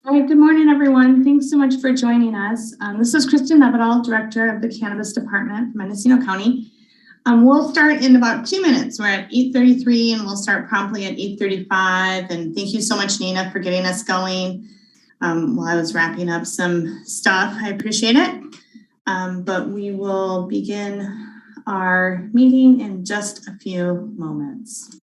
All right, good morning, everyone. Thanks so much for joining us. This is Kristen Nevedal, Director of the Cannabis Department for Mendocino County. We'll start in about 2 minutes. We're at 8:33 and we'll start promptly at 8:35. And thank you so much, Nina, for getting us going while I was wrapping up some stuff. I appreciate it. But we will begin our meeting in just a few moments.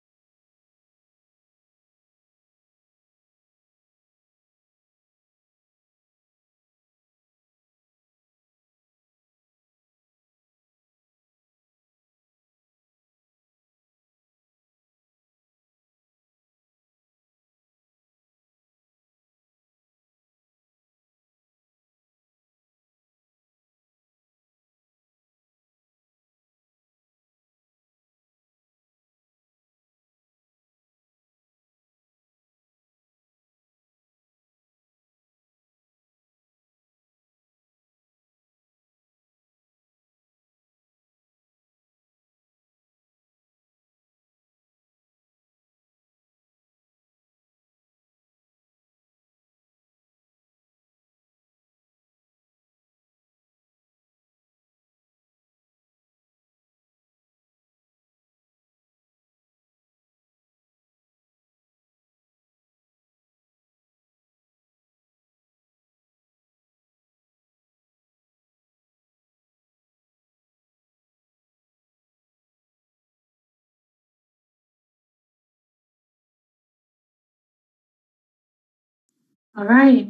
All right.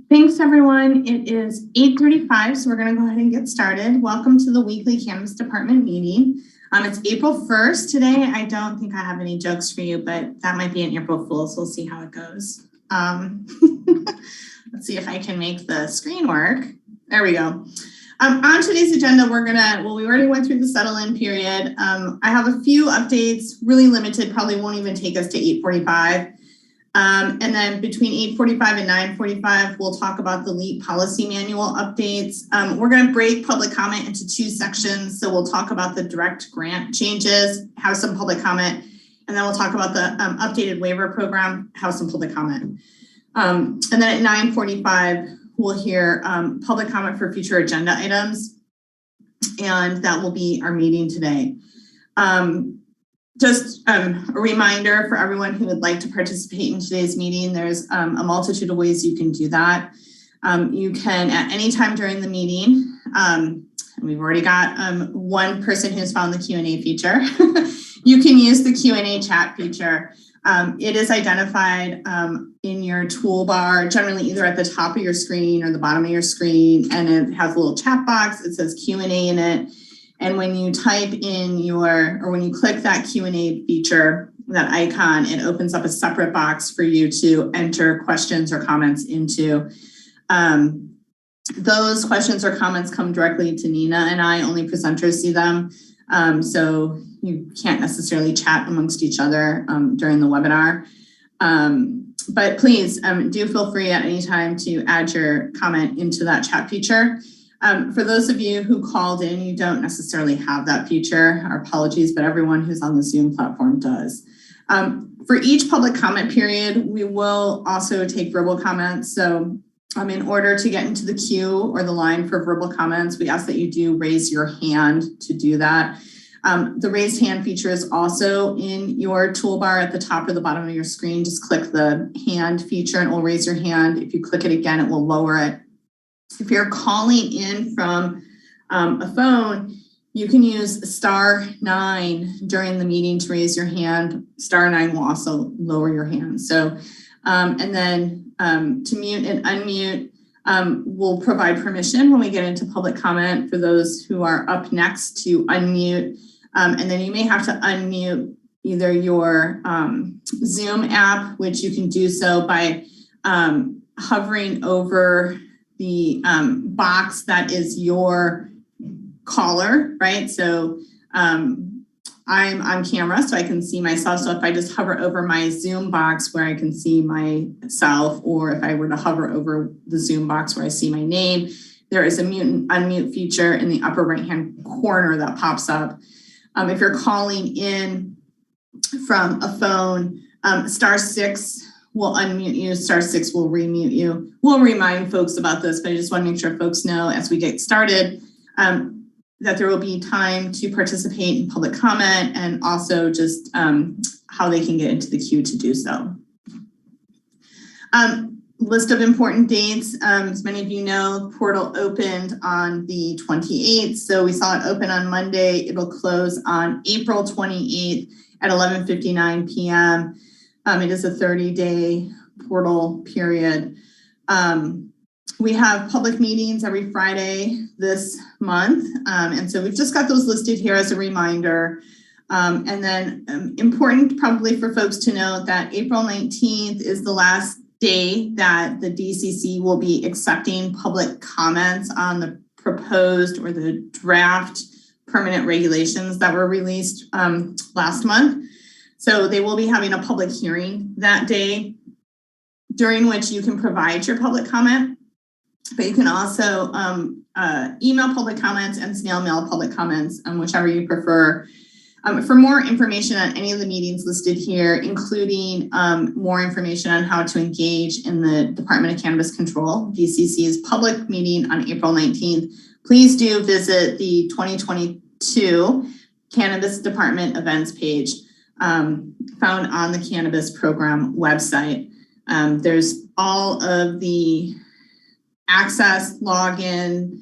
Thanks, everyone. It is 8:35, so we're going to go ahead and get started. Welcome to the weekly Cannabis Department meeting. It's April 1st today. I don't think I have any jokes for you, but that might be an April Fool's. So we'll see how it goes. Let's see if I can make the screen work. There we go. On today's agenda, we already went through the settle-in period. I have a few updates, really limited, probably won't even take us to 8:45. And then between 8:45 and 9:45, we'll talk about the LEAP policy manual updates. We're going to break public comment into two sections. So we'll talk about the direct grant changes, have some public comment, and then we'll talk about the updated waiver program, have some public comment. And then at 9:45, we'll hear public comment for future agenda items. And that will be our meeting today. Just a reminder for everyone who would like to participate in today's meeting, there's a multitude of ways you can do that. You can, at any time during the meeting, we've already got one person who's found the Q&A feature. You can use the Q&A chat feature. It is identified in your toolbar, generally either at the top of your screen or the bottom of your screen, and it has a little chat box. It says Q&A in it. And when you type in when you click that Q&A feature, that icon, it opens up a separate box for you to enter questions or comments into. Those questions or comments come directly to Nina and I, only presenters see them. So you can't necessarily chat amongst each other during the webinar. But please do feel free at any time to add your comment into that chat feature. For those of you who called in, you don't necessarily have that feature. Our apologies, but everyone who's on the Zoom platform does. For each public comment period, we will also take verbal comments. So in order to get into the queue or the line for verbal comments, we ask that you do raise your hand to do that. The raised hand feature is also in your toolbar at the top or the bottom of your screen. Just click the hand feature and it will raise your hand. If you click it again, it will lower it. If you're calling in from a phone, you can use *9 during the meeting to raise your hand. *9 will also lower your hand. So, and then to mute and unmute, we'll provide permission when we get into public comment for those who are up next to unmute. And then you may have to unmute either your Zoom app, which you can do so by hovering over the box that is your caller, right? So I'm on camera, so I can see myself. So if I just hover over my Zoom box where I can see myself, or if I were to hover over the Zoom box where I see my name, there is a mute and unmute feature in the upper right-hand corner that pops up. If you're calling in from a phone, *6 will unmute you. *6 will remute you. We'll remind folks about this, but I just want to make sure folks know as we get started that there will be time to participate in public comment and also just how they can get into the queue to do so. List of important dates. As many of you know, portal opened on the 28th. So we saw it open on Monday. It'll close on April 28th at 11:59 p.m. It is a 30-day portal period. We have public meetings every Friday this month. And so we've just got those listed here as a reminder. And then important probably for folks to know that April 19th is the last day that the DCC will be accepting public comments on the proposed or the draft permanent regulations that were released last month. So they will be having a public hearing that day during which you can provide your public comment, but you can also email public comments and snail mail public comments, whichever you prefer. For more information on any of the meetings listed here, including more information on how to engage in the Department of Cannabis Control, DCC's public meeting on April 19th, please do visit the 2022 Cannabis Department events page found on the Cannabis Program website. There's all of the access, login,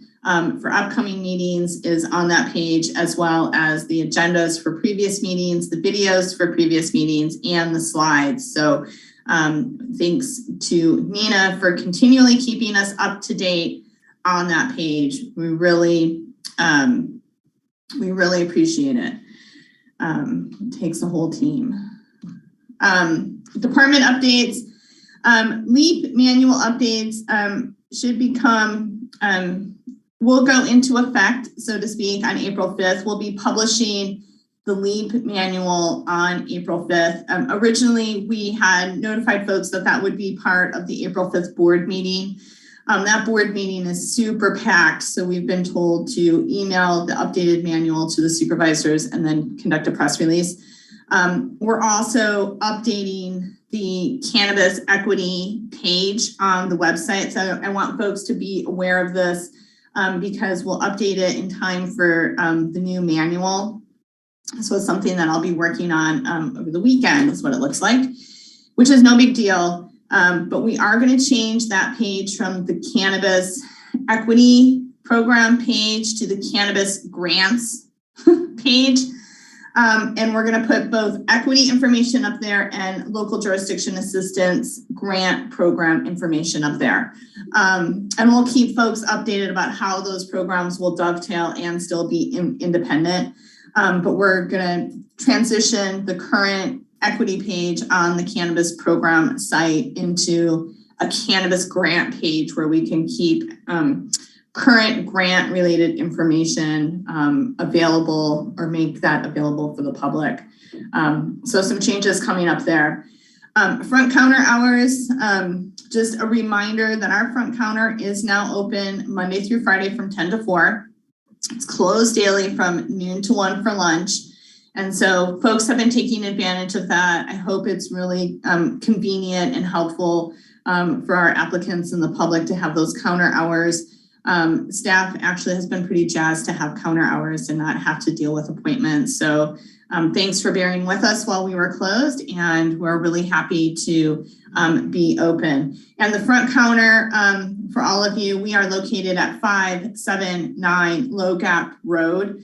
for upcoming meetings is on that page, as well as the agendas for previous meetings, the videos for previous meetings, and the slides. So thanks to Nina for continually keeping us up to date on that page. We really appreciate it. It takes a whole team. Department updates, LEAP manual updates should become will go into effect, so to speak, on April 5th. We'll be publishing the LEAP manual on April 5th. Originally, we had notified folks that that would be part of the April 5th board meeting. That board meeting is super packed, so we've been told to email the updated manual to the supervisors and then conduct a press release. We're also updating the cannabis equity page on the website, so I want folks to be aware of this. Because we'll update it in time for the new manual. So it's something that I'll be working on over the weekend is what it looks like, which is no big deal. But we are going to change that page from the Cannabis Equity Program page to the Cannabis Grants page. And we're going to put both equity information up there and local jurisdiction assistance grant program information up there. And we'll keep folks updated about how those programs will dovetail and still be independent. But we're going to transition the current equity page on the cannabis program site into a cannabis grant page where we can keep current grant related information available or make that available for the public. So some changes coming up there. Front counter hours, just a reminder that our front counter is now open Monday through Friday from 10 to 4. It's closed daily from noon to 1 for lunch. And so folks have been taking advantage of that. I hope it's really convenient and helpful for our applicants and the public to have those counter hours. Staff actually has been pretty jazzed to have counter hours and not have to deal with appointments. So thanks for bearing with us while we were closed, and we're really happy to be open. And the front counter, for all of you, we are located at 579 Low Gap Road.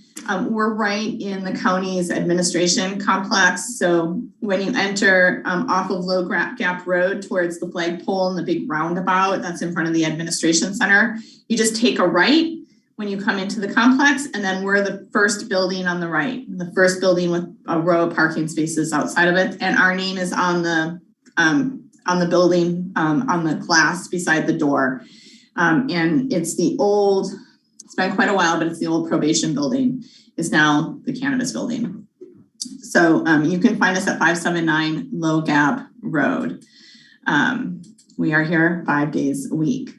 We're right in the county's administration complex. So when you enter off of Low Gap Road towards the flagpole and the big roundabout that's in front of the administration center, you just take a right when you come into the complex, and then we're the first building on the right, the first building with a row of parking spaces outside of it. And our name is on the building, on the glass beside the door. And it's the old, it's been quite a while, but it's the old probation building is now the cannabis building. So you can find us at 579 Low Gap Road. We are here 5 days a week.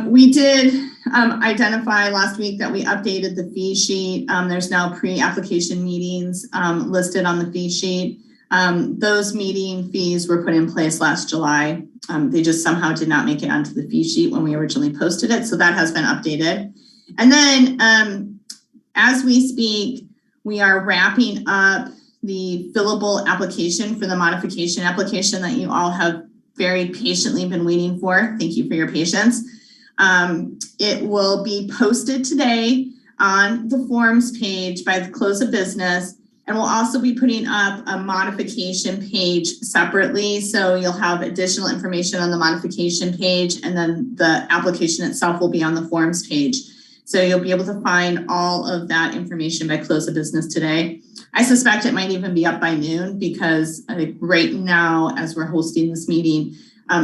We did identify last week that we updated the fee sheet. There's now pre-application meetings listed on the fee sheet. Those meeting fees were put in place last July. They just somehow did not make it onto the fee sheet when we originally posted it. So that has been updated. And then as we speak, we are wrapping up the fillable application for the modification application that you all have very patiently been waiting for. Thank you for your patience. It will be posted today on the forms page by the close of business. And we'll also be putting up a modification page separately. So you'll have additional information on the modification page, and then the application itself will be on the forms page. So you'll be able to find all of that information by close of business today. I suspect it might even be up by noon, because right now, as we're hosting this meeting,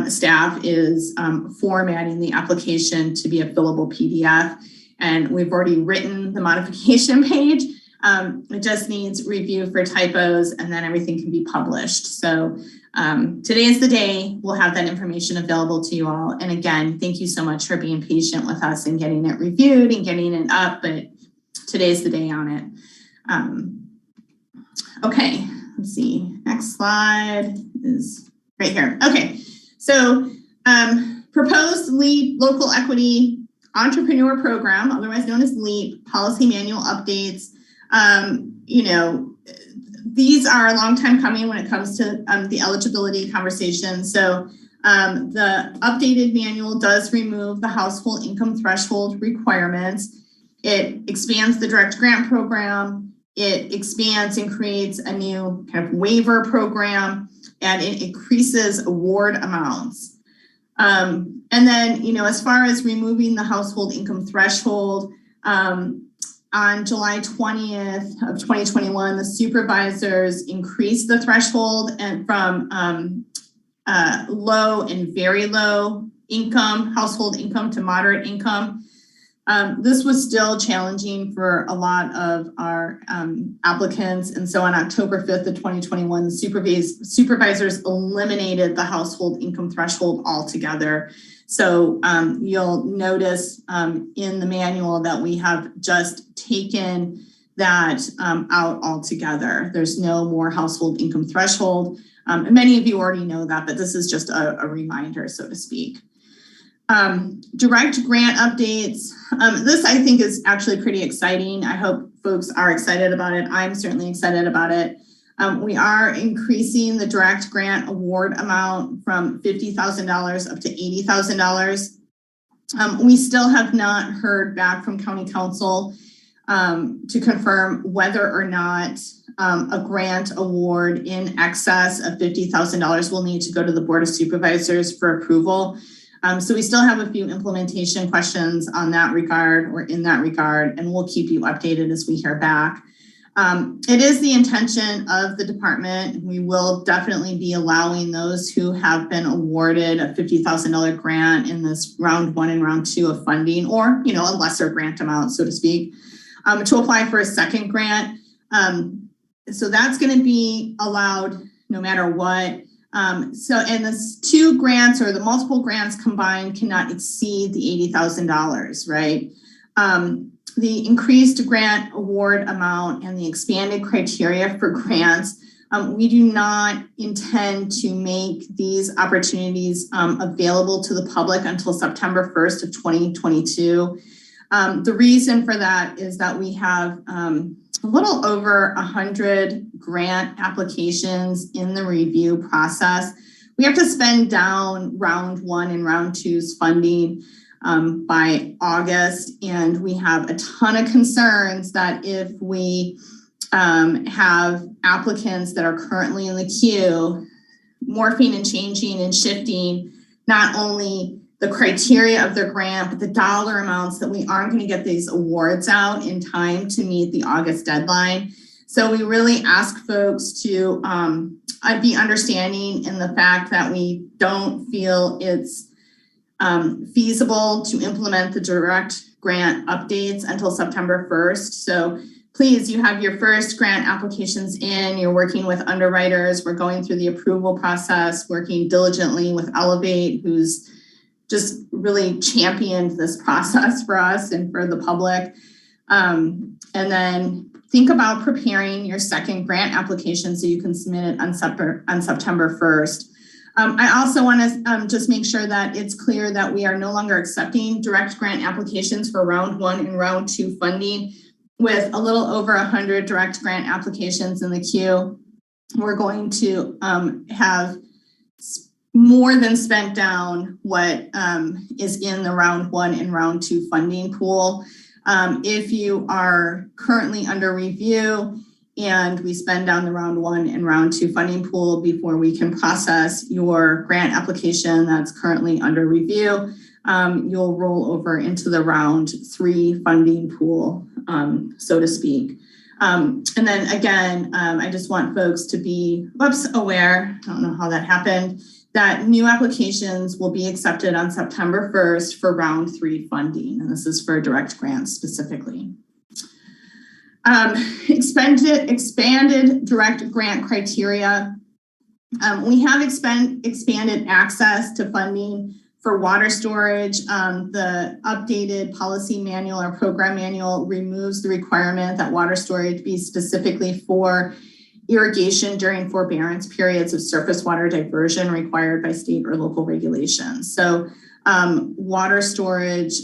staff is formatting the application to be a fillable PDF. And we've already written the modification page. It just needs review for typos, and then everything can be published. So today is the day we'll have that information available to you all. And again, thank you so much for being patient with us and getting it reviewed and getting it up, but today's the day on it. Okay, let's see. Next slide is right here. Okay, so proposed LEAP local equity entrepreneur program, otherwise known as LEAP, policy manual updates. These are a long time coming when it comes to the eligibility conversation. So the updated manual does remove the household income threshold requirements. It expands the direct grant program. It expands and creates a new kind of waiver program, and it increases award amounts. And then, as far as removing the household income threshold, on July 20th of 2021, the supervisors increased the threshold and from low and very low income, household income, to moderate income. This was still challenging for a lot of our applicants. And so on October 5th of 2021, the supervisors eliminated the household income threshold altogether. So you'll notice in the manual that we have just taken that out altogether. There's no more household income threshold. And many of you already know that, but this is just a reminder, so to speak. Direct grant updates. This, I think, is actually pretty exciting. I hope folks are excited about it. I'm certainly excited about it. We are increasing the direct grant award amount from $50,000 up to $80,000. We still have not heard back from County Council to confirm whether or not a grant award in excess of $50,000 will need to go to the Board of Supervisors for approval. So we still have a few implementation questions on that regard, or in that regard, and we'll keep you updated as we hear back. It is the intention of the department. We will definitely be allowing those who have been awarded a $50,000 grant in this round 1 and round 2 of funding, or a lesser grant amount, so to speak, to apply for a second grant. So that's going to be allowed no matter what. And this 2 grants, or the multiple grants combined, cannot exceed the $80,000, right? The increased grant award amount and the expanded criteria for grants, we do not intend to make these opportunities available to the public until September 1st of 2022. The reason for that is that we have a little over 100 grant applications in the review process. We have to spend down round 1 and round 2's funding by August, and we have a ton of concerns that if we have applicants that are currently in the queue morphing and changing and shifting not only the criteria of their grant, but the dollar amounts, that we aren't going to get these awards out in time to meet the August deadline. So we really ask folks to be understanding in the fact that we don't feel it's feasible to implement the direct grant updates until September 1st. So please, you have your first grant applications in, you're working with underwriters, we're going through the approval process, working diligently with Elevate, who's just really championed this process for us and for the public. And then think about preparing your second grant application so you can submit it on September 1st. I also want to just make sure that it's clear that we are no longer accepting direct grant applications for round 1 and round 2 funding. With a little over 100 direct grant applications in the queue, we're going to have more than spent down what is in the round 1 and round 2 funding pool. If you are currently under review and we spend down the round 1 and round 2 funding pool before we can process your grant application that's currently under review, you'll roll over into the round 3 funding pool, so to speak. And then again, I just want folks to be aware, I don't know how that happened, that new applications will be accepted on September 1st for round 3 funding. And this is for direct grants specifically. Expanded direct grant criteria. We have expanded access to funding for water storage. The updated policy manual or program manual removes the requirement that water storage be specifically for irrigation during forbearance periods of surface water diversion required by state or local regulations. So water storage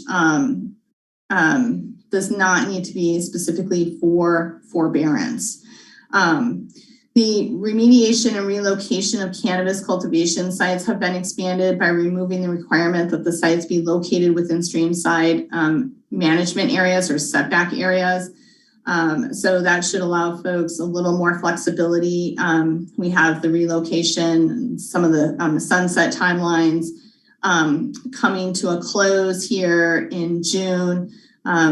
does not need to be specifically for forbearance. The remediation and relocation of cannabis cultivation sites have been expanded by removing the requirement that the sites be located within streamside management areas or setback areas. So that should allow folks a little more flexibility. We have the relocation, some of the sunset timelines coming to a close here in June.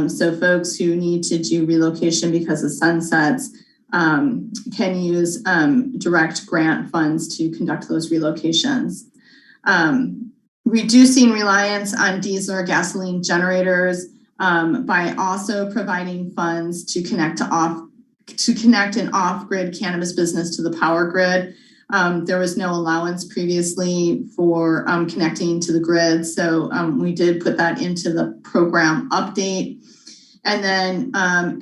So folks who need to do relocation because of sunsets can use direct grant funds to conduct those relocations. Reducing reliance on diesel or gasoline generators by also providing funds to connect an off-grid cannabis business to the power grid. There was no allowance previously for connecting to the grid, so we did put that into the program update. And then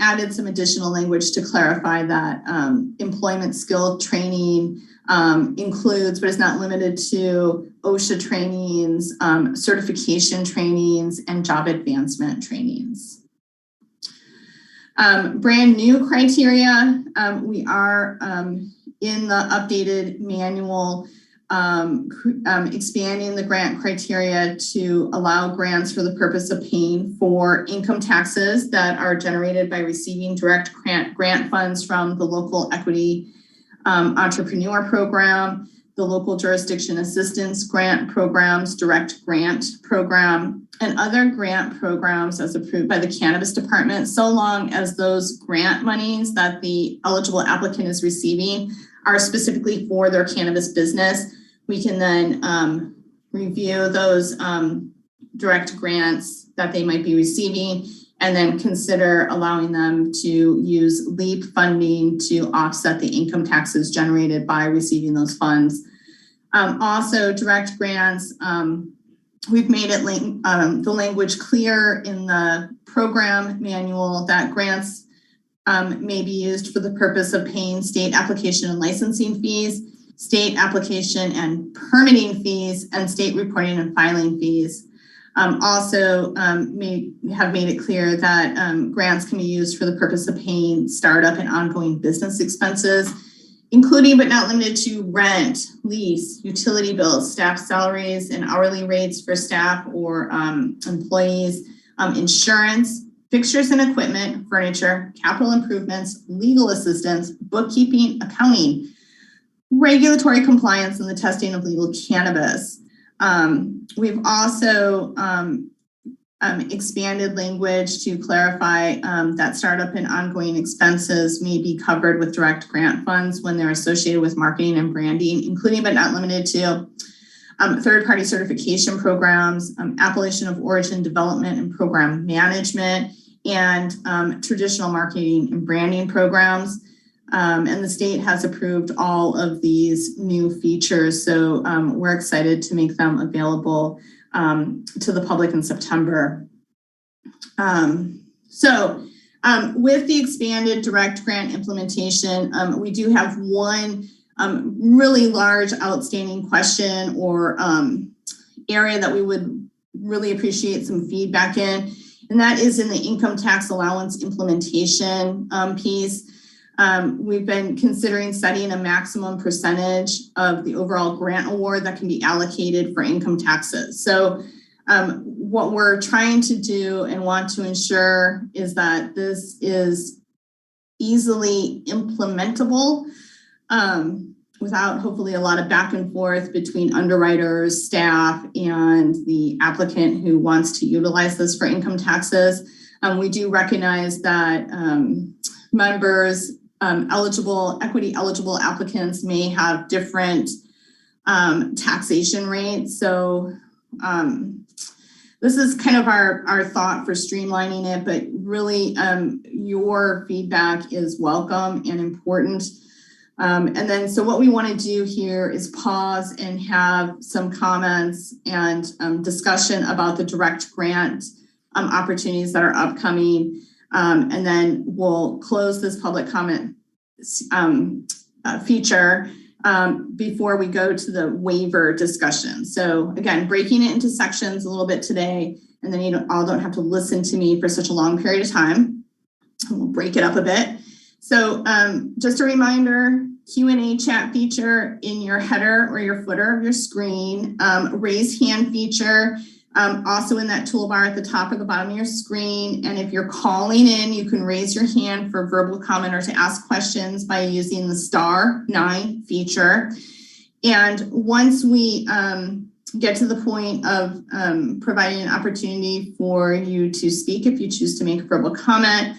added some additional language to clarify that employment skill training includes, but is not limited to, OSHA trainings, certification trainings, and job advancement trainings. Brand new criteria, we are in the updated manual expanding the grant criteria to allow grants for the purpose of paying for income taxes that are generated by receiving direct grant funds from the local equity entrepreneur program, the local jurisdiction assistance grant programs, direct grant program, and other grant programs as approved by the Cannabis Department, so long as those grant monies that the eligible applicant is receiving are specifically for their cannabis business. We can then review those direct grants that they might be receiving and then consider allowing them to use LEAP funding to offset the income taxes generated by receiving those funds. Also, direct grants, we've made it the language clear in the program manual that grants may be used for the purpose of paying state application and licensing fees, state application and permitting fees, and state reporting and filing fees. Also have made it clear that grants can be used for the purpose of paying startup and ongoing business expenses, including but not limited to rent, lease, utility bills, staff salaries and hourly rates for staff or employees, insurance, fixtures and equipment, furniture, capital improvements, legal assistance, bookkeeping, accounting, regulatory compliance, and the testing of legal cannabis. We've also expanded language to clarify that startup and ongoing expenses may be covered with direct grant funds when they're associated with marketing and branding, including but not limited to third-party certification programs, appellation of origin development and program management, and traditional marketing and branding programs. And the state has approved all of these new features, so we're excited to make them available to the public in September. With the expanded direct grant implementation, we do have one really large outstanding question or area that we would really appreciate some feedback in, and that is in the income tax allowance implementation piece. We've been considering setting a maximum percentage of the overall grant award that can be allocated for income taxes. So what we're trying to do and want to ensure is that this is easily implementable without hopefully a lot of back and forth between underwriters, staff, and the applicant who wants to utilize this for income taxes. We do recognize that members, equity eligible applicants may have different taxation rates. So this is kind of our thought for streamlining it, but really your feedback is welcome and important. And then, so what we want to do here is pause and have some comments and discussion about the direct grant opportunities that are upcoming. And then we'll close this public comment feature before we go to the waiver discussion. So again, breaking it into sections a little bit today, and then you all don't have to listen to me for such a long period of time. We'll break it up a bit. So just a reminder, Q&A chat feature in your header or your footer of your screen, raise hand feature, also in that toolbar at the top or the bottom of your screen. And if you're calling in, you can raise your hand for verbal comment or to ask questions by using the *9 feature. And once we get to the point of providing an opportunity for you to speak, if you choose to make a verbal comment,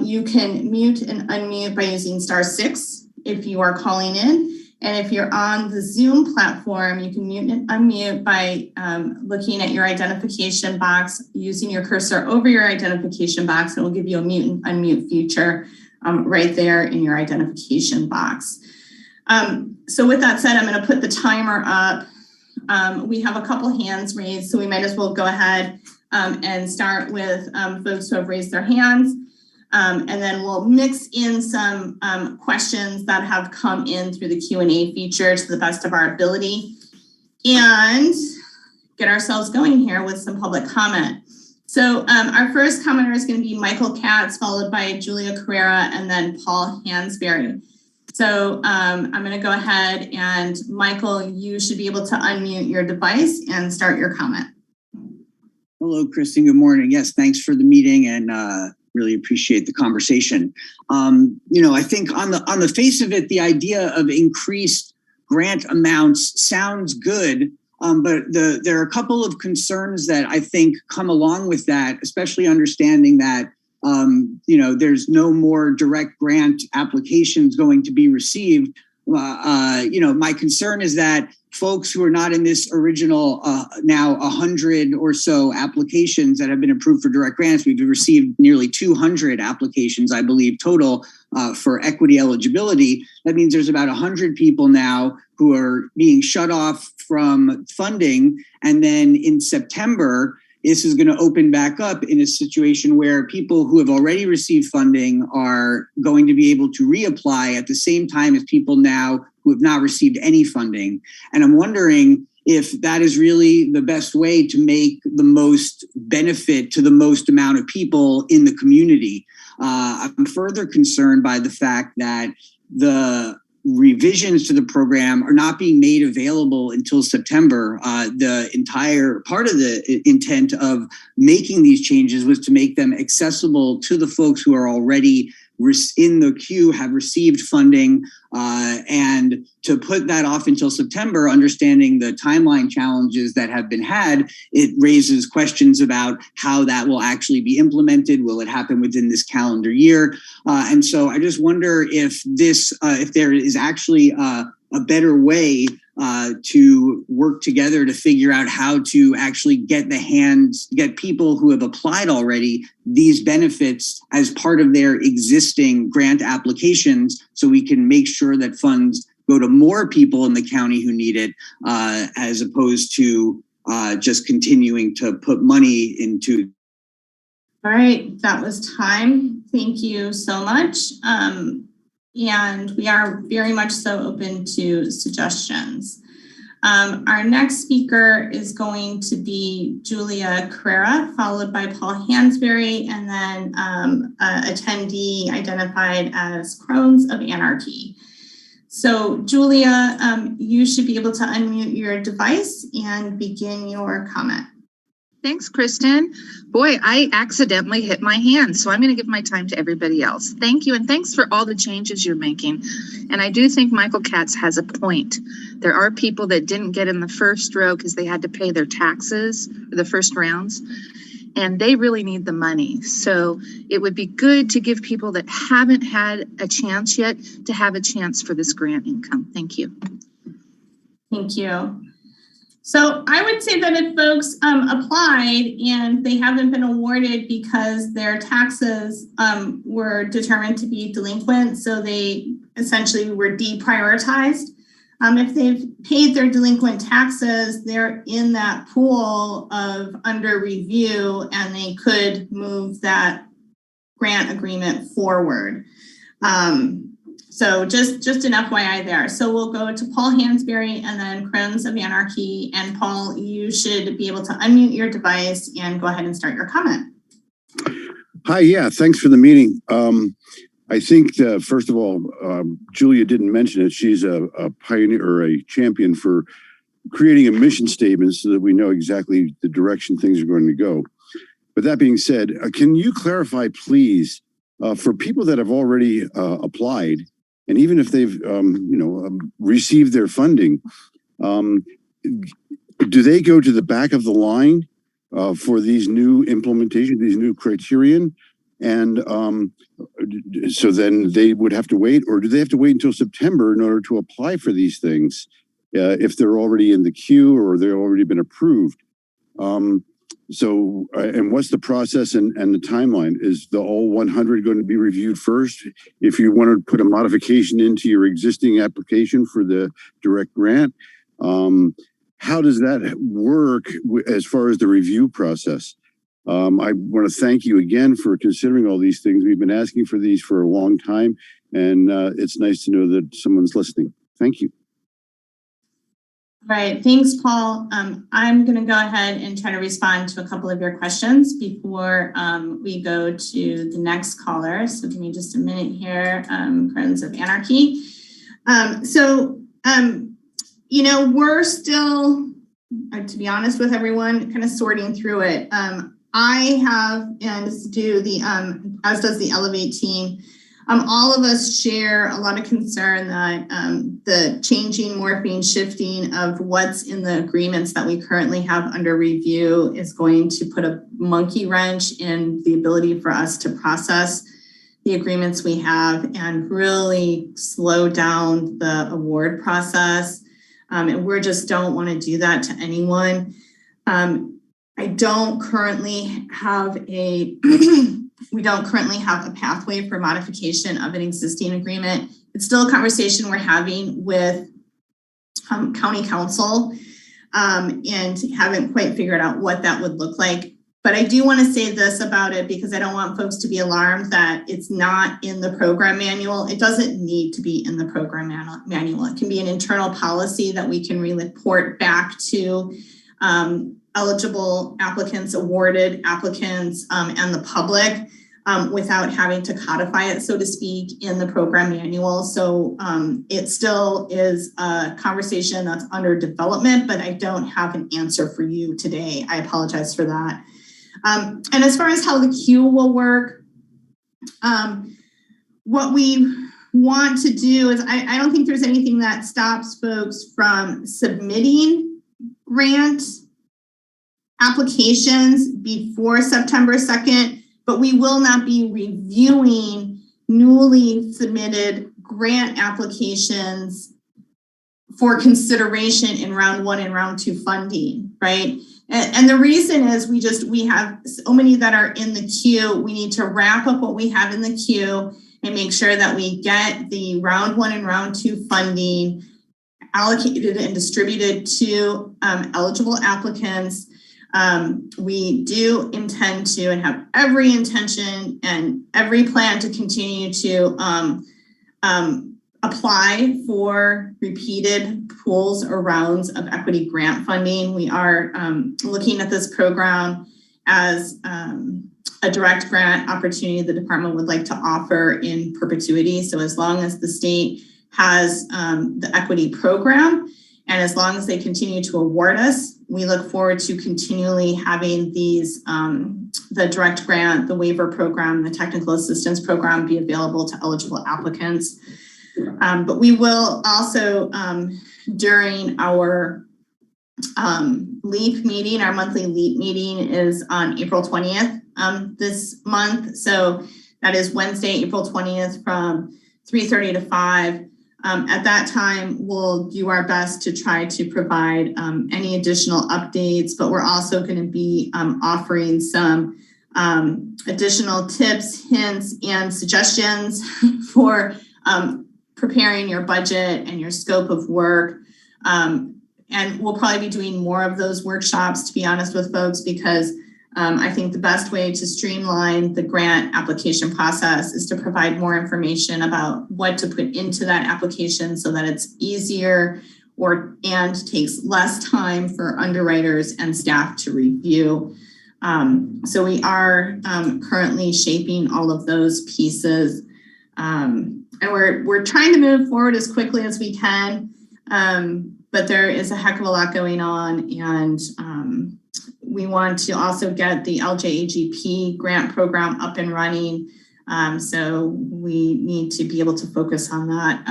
you can mute and unmute by using *6 if you are calling in. And if you're on the Zoom platform, you can mute and unmute by looking at your identification box, using your cursor over your identification box, and it will give you a mute and unmute feature right there in your identification box. So with that said, I'm going to put the timer up. We have a couple hands raised, so we might as well go ahead and start with folks who have raised their hands. And then we'll mix in some questions that have come in through the Q&A feature to the best of our ability and get ourselves going here with some public comment. So our first commenter is going to be Michael Katz, followed by Julia Carrera, and then Paul Hansberry. So I'm going to go ahead and Michael, you should be able to unmute your device and start your comment. Hello, Kristen. Good morning. Yes, thanks for the meeting and really appreciate the conversation. I think on the face of it, the idea of increased grant amounts sounds good, but there are a couple of concerns that I think come along with that, especially understanding that there's no more direct grant applications going to be received. My concern is that folks who are not in this original now 100 or so applications that have been approved for direct grants, we've received nearly 200 applications, I believe, total for equity eligibility. That means there's about 100 people now who are being shut off from funding. And then in September, this is going to open back up in a situation where people who have already received funding are going to be able to reapply at the same time as people now who have not received any funding. And I'm wondering if that is really the best way to make the most benefit to the most amount of people in the community. I'm further concerned by the fact that the revisions to the program are not being made available until September. The entire part of the intent of making these changes was to make them accessible to the folks who are already in the queue, have received funding, and to put that off until September, understanding the timeline challenges that have been had, it raises questions about how that will actually be implemented. Will it happen within this calendar year? And so I just wonder if there is actually a better way to work together to figure out how to actually get people who have applied already these benefits as part of their existing grant applications, so we can make sure that funds go to more people in the county who need it, as opposed to just continuing to put money into. All right, that was time. Thank you so much. And we are very much so open to suggestions. Our next speaker is going to be Julia Carrera, followed by Paul Hansberry, and then attendee identified as Crones of Anarchy. So Julia, you should be able to unmute your device and begin your comment. Thanks, Kristen. Boy, I accidentally hit my hand, so I'm going to give my time to everybody else. Thank you, and thanks for all the changes you're making. And I do think Michael Katz has a point. There are people that didn't get in the first row because they had to pay their taxes for the first rounds, and they really need the money. So it would be good to give people that haven't had a chance yet to have a chance for this grant income. Thank you. Thank you. So I would say that if folks applied and they haven't been awarded because their taxes were determined to be delinquent, so they essentially were deprioritized. If they've paid their delinquent taxes, they're in that pool of under review and they could move that grant agreement forward. So just an FYI there. So we'll go to Paul Hansberry and then Crones of Anarchy. And Paul, you should be able to unmute your device and go ahead and start your comment. Hi, yeah, thanks for the meeting. I think, first of all, Julia didn't mention it. She's a pioneer or a champion for creating a mission statement so that we know exactly the direction things are going to go. But that being said, can you clarify, please, for people that have already applied, and even if they've, received their funding, do they go to the back of the line for these new implementations, these new criterion? And so then they would have to wait, or do they have to wait until September in order to apply for these things if they're already in the queue or they've already been approved? So, and what's the process and the timeline? Is the all 100 going to be reviewed first? If you want to put a modification into your existing application for the direct grant, how does that work as far as the review process? I want to thank you again for considering all these things. We've been asking for these for a long time, and it's nice to know that someone's listening. Thank you. All right, thanks, Paul. I'm going to go ahead and try to respond to a couple of your questions before we go to the next caller. So give me just a minute here, Friends of Anarchy. We're still, to be honest with everyone, kind of sorting through it. I have, and as does the Elevate team, all of us share a lot of concern that the changing, morphing, shifting of what's in the agreements that we currently have under review is going to put a monkey wrench in the ability for us to process the agreements we have and really slow down the award process. And we just don't want to do that to anyone. I don't currently have we don't currently have a pathway for modification of an existing agreement. It's still a conversation we're having with county council and haven't quite figured out what that would look like. But I do want to say this about it because I don't want folks to be alarmed that it's not in the program manual. It doesn't need to be in the program manual. It can be an internal policy that we can report back to eligible applicants, awarded applicants, and the public without having to codify it, so to speak, in the program manual. So it still is a conversation that's under development, but I don't have an answer for you today. I apologize for that. And as far as how the queue will work, what we want to do is I don't think there's anything that stops folks from submitting grant applications before September 2nd, but we will not be reviewing newly submitted grant applications for consideration in round 1 and round 2 funding, right? And the reason is we have so many that are in the queue. We need to wrap up what we have in the queue and make sure that we get the round 1 and round 2 funding allocated and distributed to eligible applicants. We do intend to and have every intention and every plan to continue to apply for repeated pools or rounds of equity grant funding. We are looking at this program as a direct grant opportunity the department would like to offer in perpetuity. So as long as the state has the equity program, and as long as they continue to award us, we look forward to continually having these, the direct grant, the waiver program, the technical assistance program be available to eligible applicants. But we will also, during our LEAP meeting, our monthly LEAP meeting is on April 20th this month. So that is Wednesday, April 20th from 3:30 to 5. At that time, we'll do our best to try to provide any additional updates, but we're also going to be offering some additional tips, hints, and suggestions for preparing your budget and your scope of work. And we'll probably be doing more of those workshops, to be honest with folks, because I think the best way to streamline the grant application process is to provide more information about what to put into that application so that it's easier and takes less time for underwriters and staff to review. So we are currently shaping all of those pieces. And we're trying to move forward as quickly as we can. But there is a heck of a lot going on, and we want to also get the LJAGP grant program up and running. So we need to be able to focus on that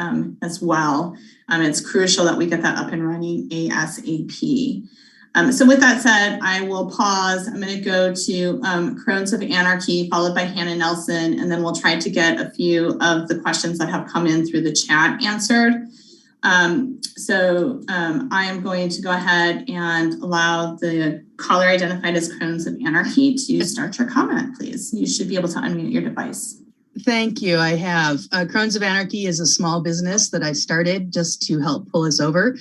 as well. It's crucial that we get that up and running ASAP. So with that said, I will pause. I'm going to go to Crones of Anarchy, followed by Hannah Nelson, and then we'll try to get a few of the questions that have come in through the chat answered. I am going to go ahead and allow the caller identified as Crones of Anarchy to start your comment, please. You should be able to unmute your device. Thank you. I have. Crones of Anarchy is a small business that I started just to help pull us over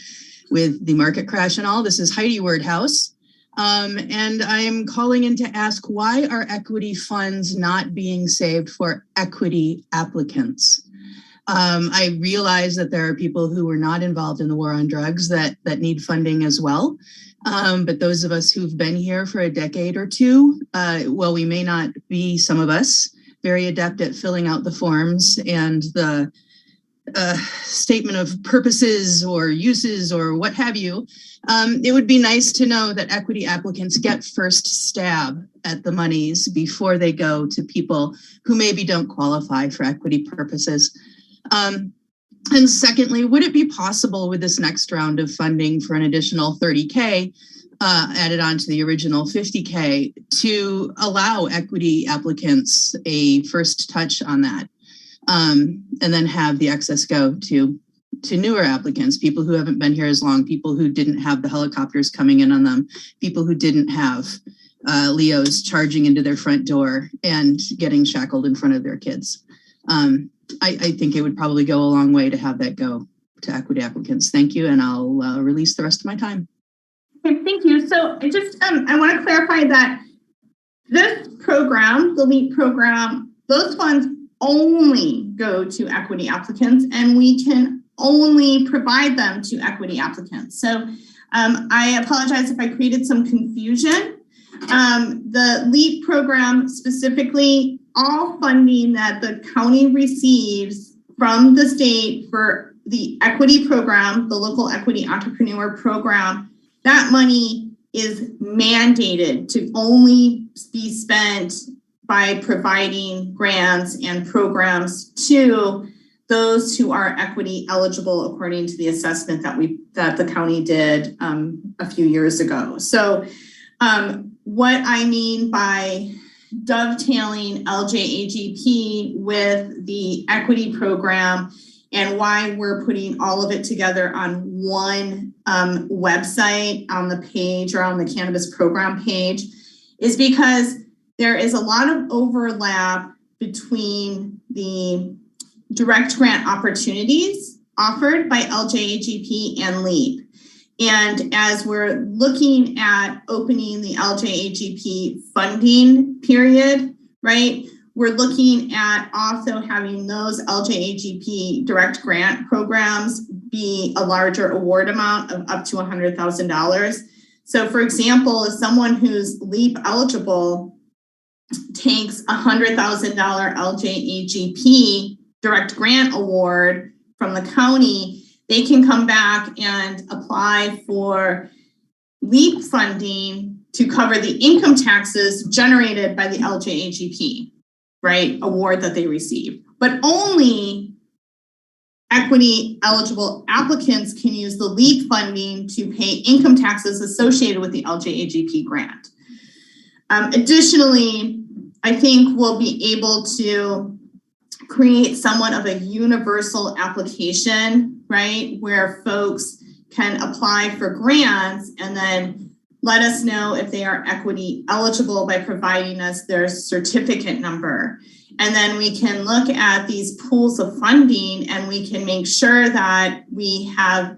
with the market crash and all. This is Heidi Wordhouse. And I'm calling in to ask, why are equity funds not being saved for equity applicants? I realize that there are people who were not involved in the war on drugs that need funding as well. But those of us who've been here for a decade or two, well, we may not be, some of us, very adept at filling out the forms and the statement of purposes or uses or what have you. It would be nice to know that equity applicants get first stab at the monies before they go to people who maybe don't qualify for equity purposes. And secondly, would it be possible with this next round of funding for an additional 30K added on to the original 50K to allow equity applicants a first touch on that, and then have the excess go to newer applicants, people who haven't been here as long, people who didn't have the helicopters coming in on them, people who didn't have Leos charging into their front door and getting shackled in front of their kids. I think it would probably go a long way to have that go to equity applicants. Thank you, and I'll release the rest of my time. Okay, thank you. So I just I want to clarify that this program, the LEAP program, those funds only go to equity applicants, and we can only provide them to equity applicants. So I apologize if I created some confusion. The LEAP program specifically, all funding that the county receives from the state for the equity program, the local equity entrepreneur program, that money is mandated to only be spent by providing grants and programs to those who are equity eligible according to the assessment that the county did a few years ago. So what I mean by dovetailing LJAGP with the equity program and why we're putting all of it together on one website on the page or on the Cannabis program page is because there is a lot of overlap between the direct grant opportunities offered by LJAGP and LEAP. And as we're looking at opening the LJAGP funding period, right, we're looking at also having those LJAGP direct grant programs be a larger award amount of up to $100,000. So for example, if someone who's LEAP eligible takes a $100,000 LJAGP direct grant award from the county, they can come back and apply for LEAP funding to cover the income taxes generated by the LJAGP, right, award that they receive. But only equity eligible applicants can use the LEAP funding to pay income taxes associated with the LJAGP grant. Additionally, I think we'll be able to create somewhat of a universal application, right, where folks can apply for grants and then let us know if they are equity eligible by providing us their certificate number. And then we can look at these pools of funding and we can make sure that we have,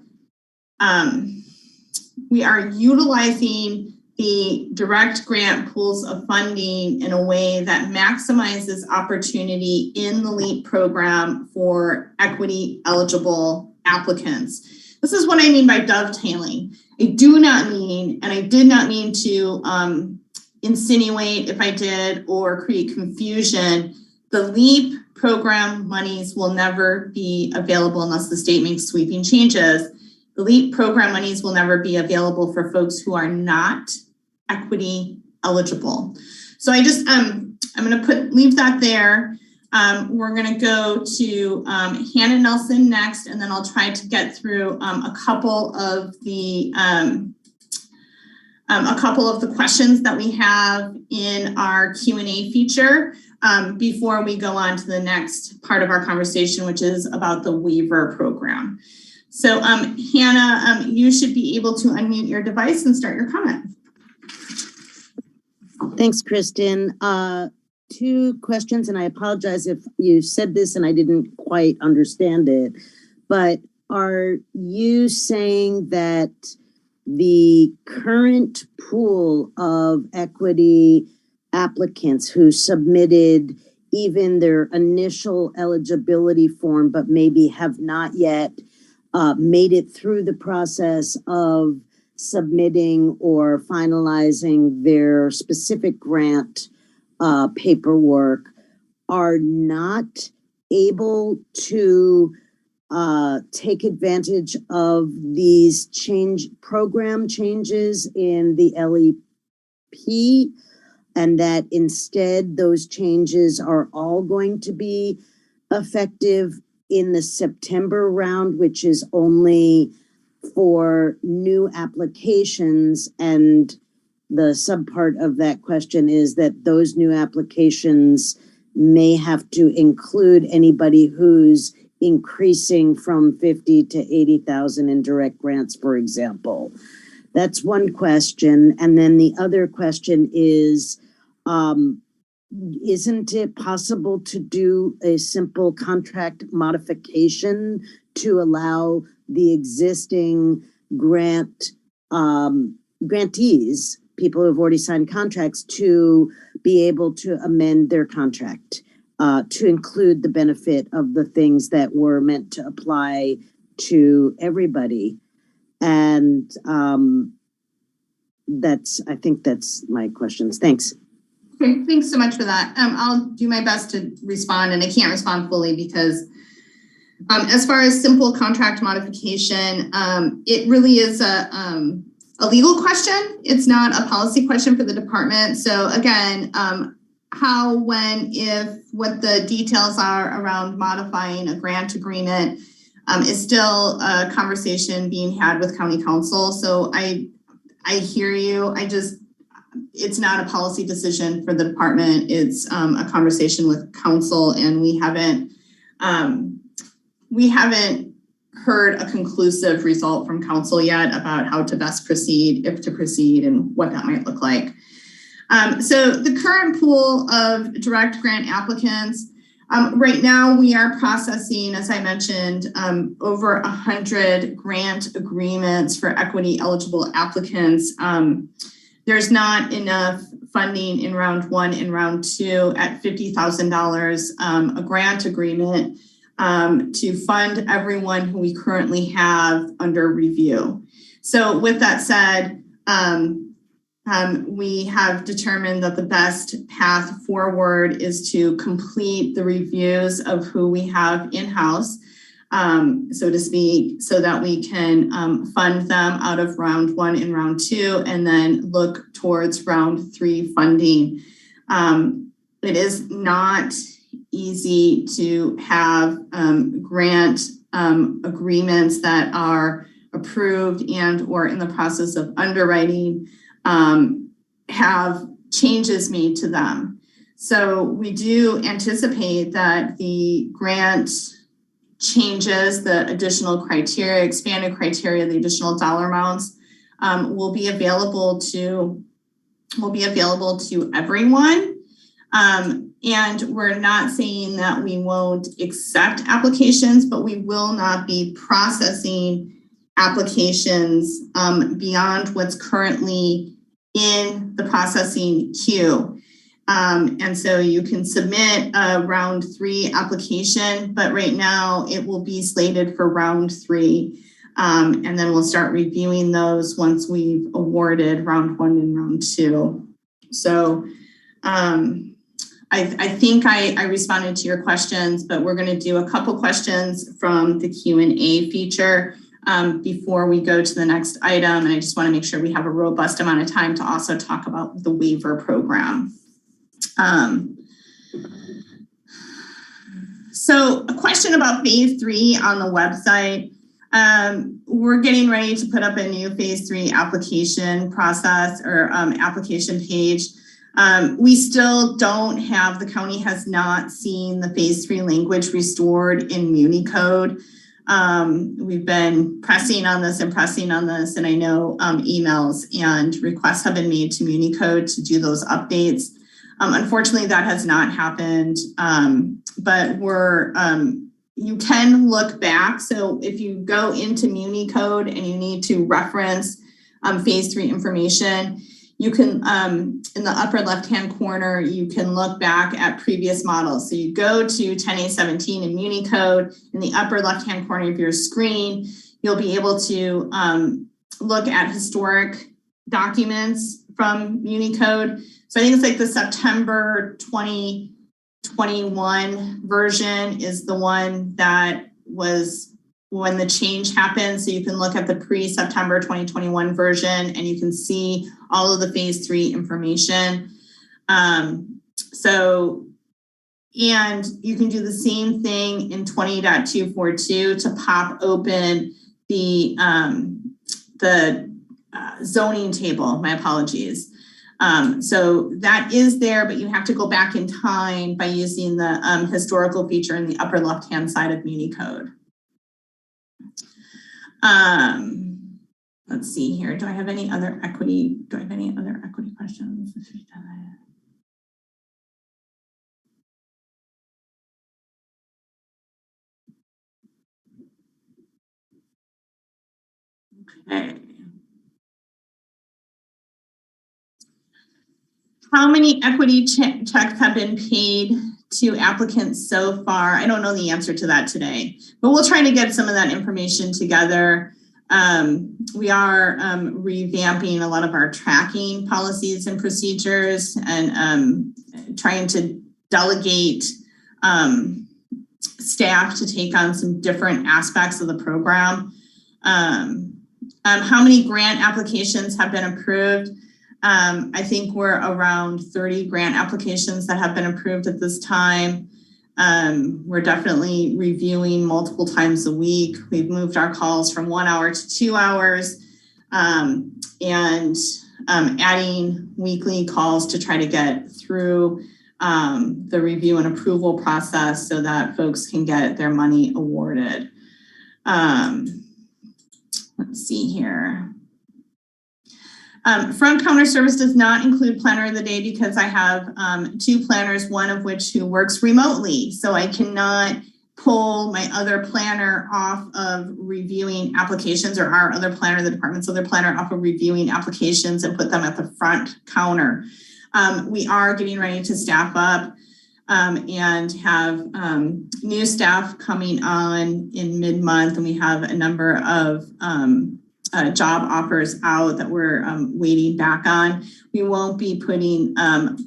we are utilizing the direct grant pools of funding in a way that maximizes opportunity in the LEAP program for equity eligible applicants. This is what I mean by dovetailing. I do not mean, and I did not mean to insinuate, if I did, or create confusion. The LEAP program monies will never be available unless the state makes sweeping changes. The LEAP program monies will never be available for folks who are not equity eligible. So I just, I'm going to leave that there. We're going to go to Hannah Nelson next, and then I'll try to get through a couple of the questions that we have in our Q&A feature before we go on to the next part of our conversation, which is about the Waiver program. So Hannah, you should be able to unmute your device and start your comment. Thanks, Kristen. Two questions, and I apologize if you said this and I didn't quite understand it, but are you saying that the current pool of equity applicants who submitted even their initial eligibility form, but maybe have not yet made it through the process of submitting or finalizing their specific grant paperwork, are not able to take advantage of these program changes in the LEP, and that instead those changes are all going to be effective in the September round, which is only for new applications. And the subpart of that question is that those new applications may have to include anybody who's increasing from 50 to 80,000 in direct grants, for example. That's one question. And then the other question is, isn't it possible to do a simple contract modification to allow the existing grantees, people who have already signed contracts, to be able to amend their contract to include the benefit of the things that were meant to apply to everybody? And I think that's my questions. Thanks. Okay, thanks so much for that. I'll do my best to respond, and I can't respond fully because as far as simple contract modification, it really is a legal question. It's not a policy question for the department. So again, how, when, if, what the details are around modifying a grant agreement is still a conversation being had with county council. So I hear you. It's not a policy decision for the department. It's a conversation with council, and we haven't heard a conclusive result from council yet about how to best proceed, if to proceed, and what that might look like. So the current pool of direct grant applicants, Right now, we are processing, as I mentioned, over 100 grant agreements for equity eligible applicants. There's not enough funding in round one and round two at $50,000 a grant agreement to fund everyone who we currently have under review. So with that said, we have determined that the best path forward is to complete the reviews of who we have in-house, so to speak, so that we can fund them out of round one and round two, and then look towards round three funding. It is not easy to have grant agreements that are approved and or in the process of underwriting have changes made to them. So we do anticipate that the grant changes, the additional criteria, expanded criteria, the additional dollar amounts will be available to everyone. And we're not saying that we won't accept applications, but we will not be processing applications beyond what's currently in the processing queue. And so you can submit a round three application, but right now it will be slated for round three. And then we'll start reviewing those once we've awarded round one and round two. So I think I responded to your questions, but we're going to do a couple questions from the Q&A feature before we go to the next item. And I just want to make sure we have a robust amount of time to also talk about the waiver program. So a question about phase 3 on the website. We're getting ready to put up a new phase 3 application process or application page. We still don't have, the county has not seen the phase 3 language restored in MuniCode. We've been pressing on this, and I know emails and requests have been made to MuniCode to do those updates. Unfortunately, that has not happened, but you can look back. So if you go into MuniCode and you need to reference phase 3 information, you can, in the upper left-hand corner, you can look back at previous models. So you go to 10A17 in MuniCode. In the upper left-hand corner of your screen, you'll be able to look at historic documents from MuniCode. So I think it's like the September 2021 version is the one that was when the change happened. So you can look at the pre-September 2021 version and you can see all of the phase 3 information. And you can do the same thing in 20.242 to pop open the zoning table. My apologies. So that is there, but you have to go back in time by using the historical feature in the upper left-hand side of MuniCode. Let's see here. Do I have any other equity questions? Okay. How many equity checks have been paid to applicants so far? I don't know the answer to that today, but we'll try to get some of that information together. We are revamping a lot of our tracking policies and procedures and trying to delegate staff to take on some different aspects of the program. How many grant applications have been approved? I think we're around 30 grant applications that have been approved at this time. We're definitely reviewing multiple times a week. We've moved our calls from 1 hour to 2 hours, and adding weekly calls to try to get through the review and approval process so that folks can get their money awarded. Let's see here. Front counter service does not include planner of the day because I have 2 planners, one of which who works remotely. So I cannot pull my other planner off of reviewing applications, or our other planner, the department's other planner, off of reviewing applications and put them at the front counter. We are getting ready to staff up and have new staff coming on in mid-month, and we have a number of job offers out that we're waiting back on. We won't be putting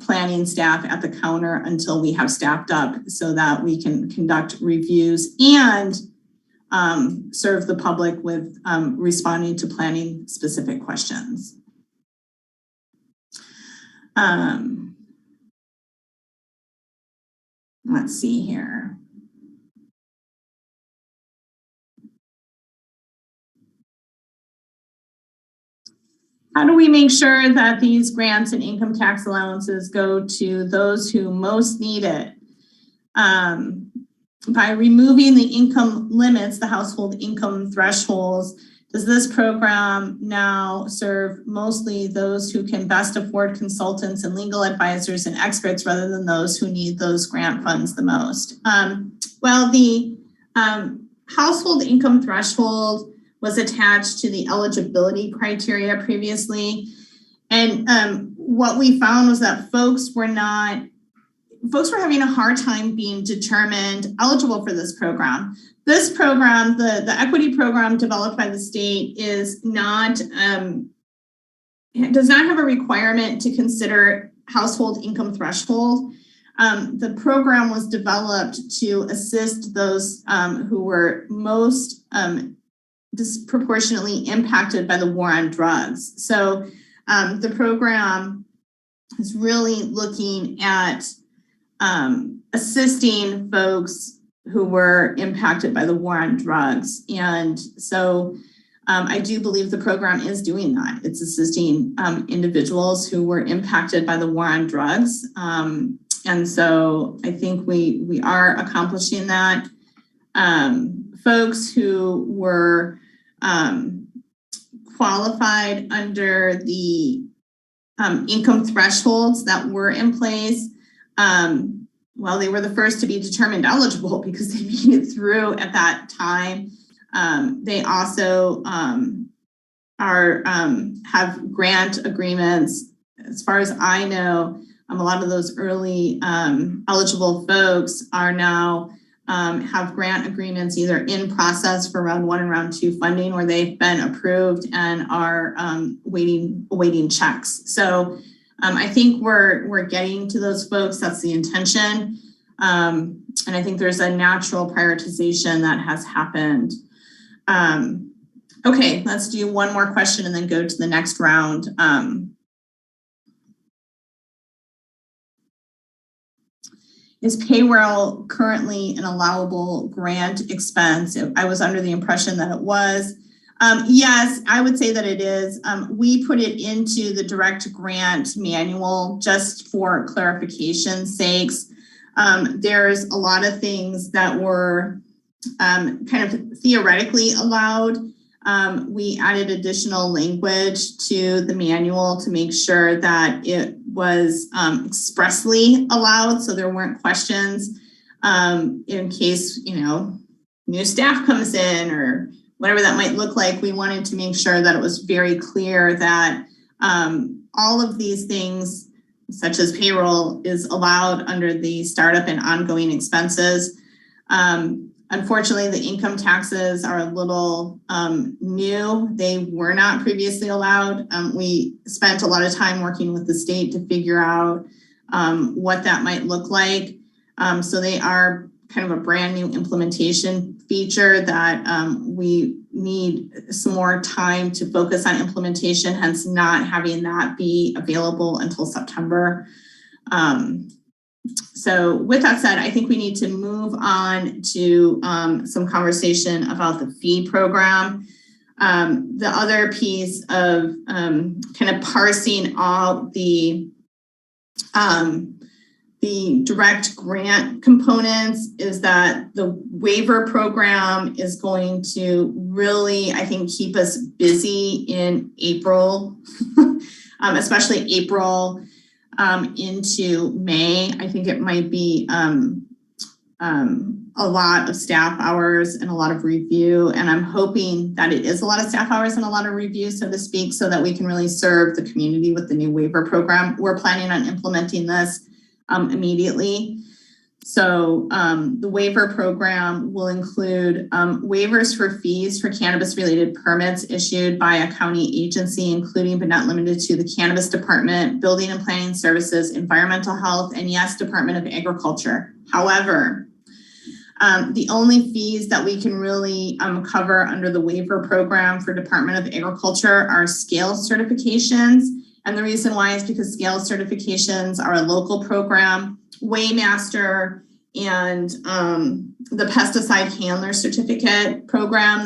planning staff at the counter until we have staffed up so that we can conduct reviews and serve the public with responding to planning specific questions. Let's see here. How do we make sure that these grants and income tax allowances go to those who most need it? By removing the income limits, the household income thresholds, does this program now serve mostly those who can best afford consultants and legal advisors and experts rather than those who need those grant funds the most? Well, the household income threshold was attached to the eligibility criteria previously. And what we found was that folks were having a hard time being determined eligible for this program. This program, the equity program developed by the state, is not, does not have a requirement to consider household income threshold. The program was developed to assist those who were most disproportionately impacted by the war on drugs. So the program is really looking at assisting folks who were impacted by the war on drugs. And so I do believe the program is doing that. It's assisting individuals who were impacted by the war on drugs. And so I think we are accomplishing that. Folks who were qualified under the income thresholds that were in place, well, they were the first to be determined eligible because they made it through at that time. They also have grant agreements. As far as I know, a lot of those early eligible folks are now have grant agreements either in process for round 1 and round 2 funding, where they've been approved and are awaiting checks. So I think we're getting to those folks. That's the intention. And I think there's a natural prioritization that has happened. Okay, let's do one more question and then go to the next round. Is payroll currently an allowable grant expense? I was under the impression that it was. Yes, I would say that it is. We put it into the direct grant manual just for clarification's sakes. There's a lot of things that were kind of theoretically allowed. We added additional language to the manual to make sure that it was expressly allowed, so there weren't questions in case, new staff comes in or whatever that might look like. We wanted to make sure that it was very clear that all of these things, such as payroll, is allowed under the startup and ongoing expenses. Unfortunately, the income taxes are a little new. They were not previously allowed. We spent a lot of time working with the state to figure out what that might look like. So they are kind of a brand new implementation feature that we need some more time to focus on implementation, hence not having that be available until September. So with that said, I think we need to move on to some conversation about the fee program. The other piece of kind of parsing all the the direct grant components is that the waiver program is going to really, I think, keep us busy in April, especially April into May. I think it might be a lot of staff hours and a lot of review. And I'm hoping that it is a lot of staff hours and a lot of review, so to speak, so that we can really serve the community with the new waiver program. We're planning on implementing this immediately. So the waiver program will include waivers for fees for cannabis related permits issued by a county agency, including but not limited to the Cannabis Department, Building and Planning Services, Environmental Health, and yes, Department of Agriculture. However, the only fees that we can really cover under the waiver program for Department of Agriculture are scale certifications. And the reason why is because scale certifications are a local program. Waymaster and the pesticide handler certificate program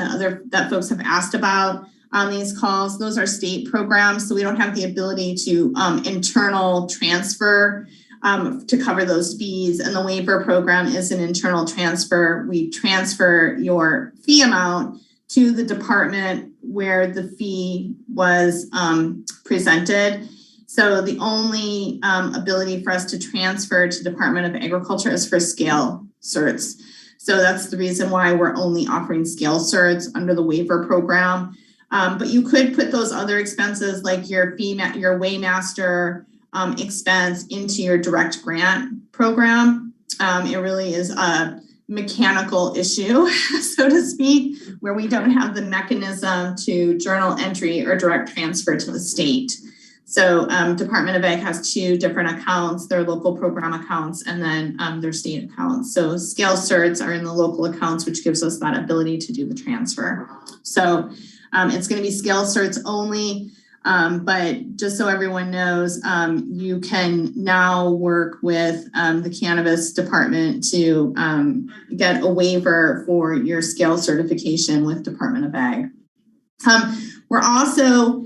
that folks have asked about on these calls, those are state programs. So we don't have the ability to internal transfer to cover those fees. And the waiver program is an internal transfer. We transfer your fee amount to the department where the fee was presented. So the only ability for us to transfer to Department of Agriculture is for scale certs. So that's the reason why we're only offering scale certs under the waiver program. But you could put those other expenses like your Waymaster expense into your direct grant program. It really is a mechanical issue, so to speak, where we don't have the mechanism to journal entry or direct transfer to the state. So Department of Ag has two different accounts, their local program accounts and then their state accounts. So scale certs are in the local accounts, which gives us that ability to do the transfer. So it's going to be scale certs only. But just so everyone knows, you can now work with the Cannabis Department to get a waiver for your scale certification with Department of Ag. We're also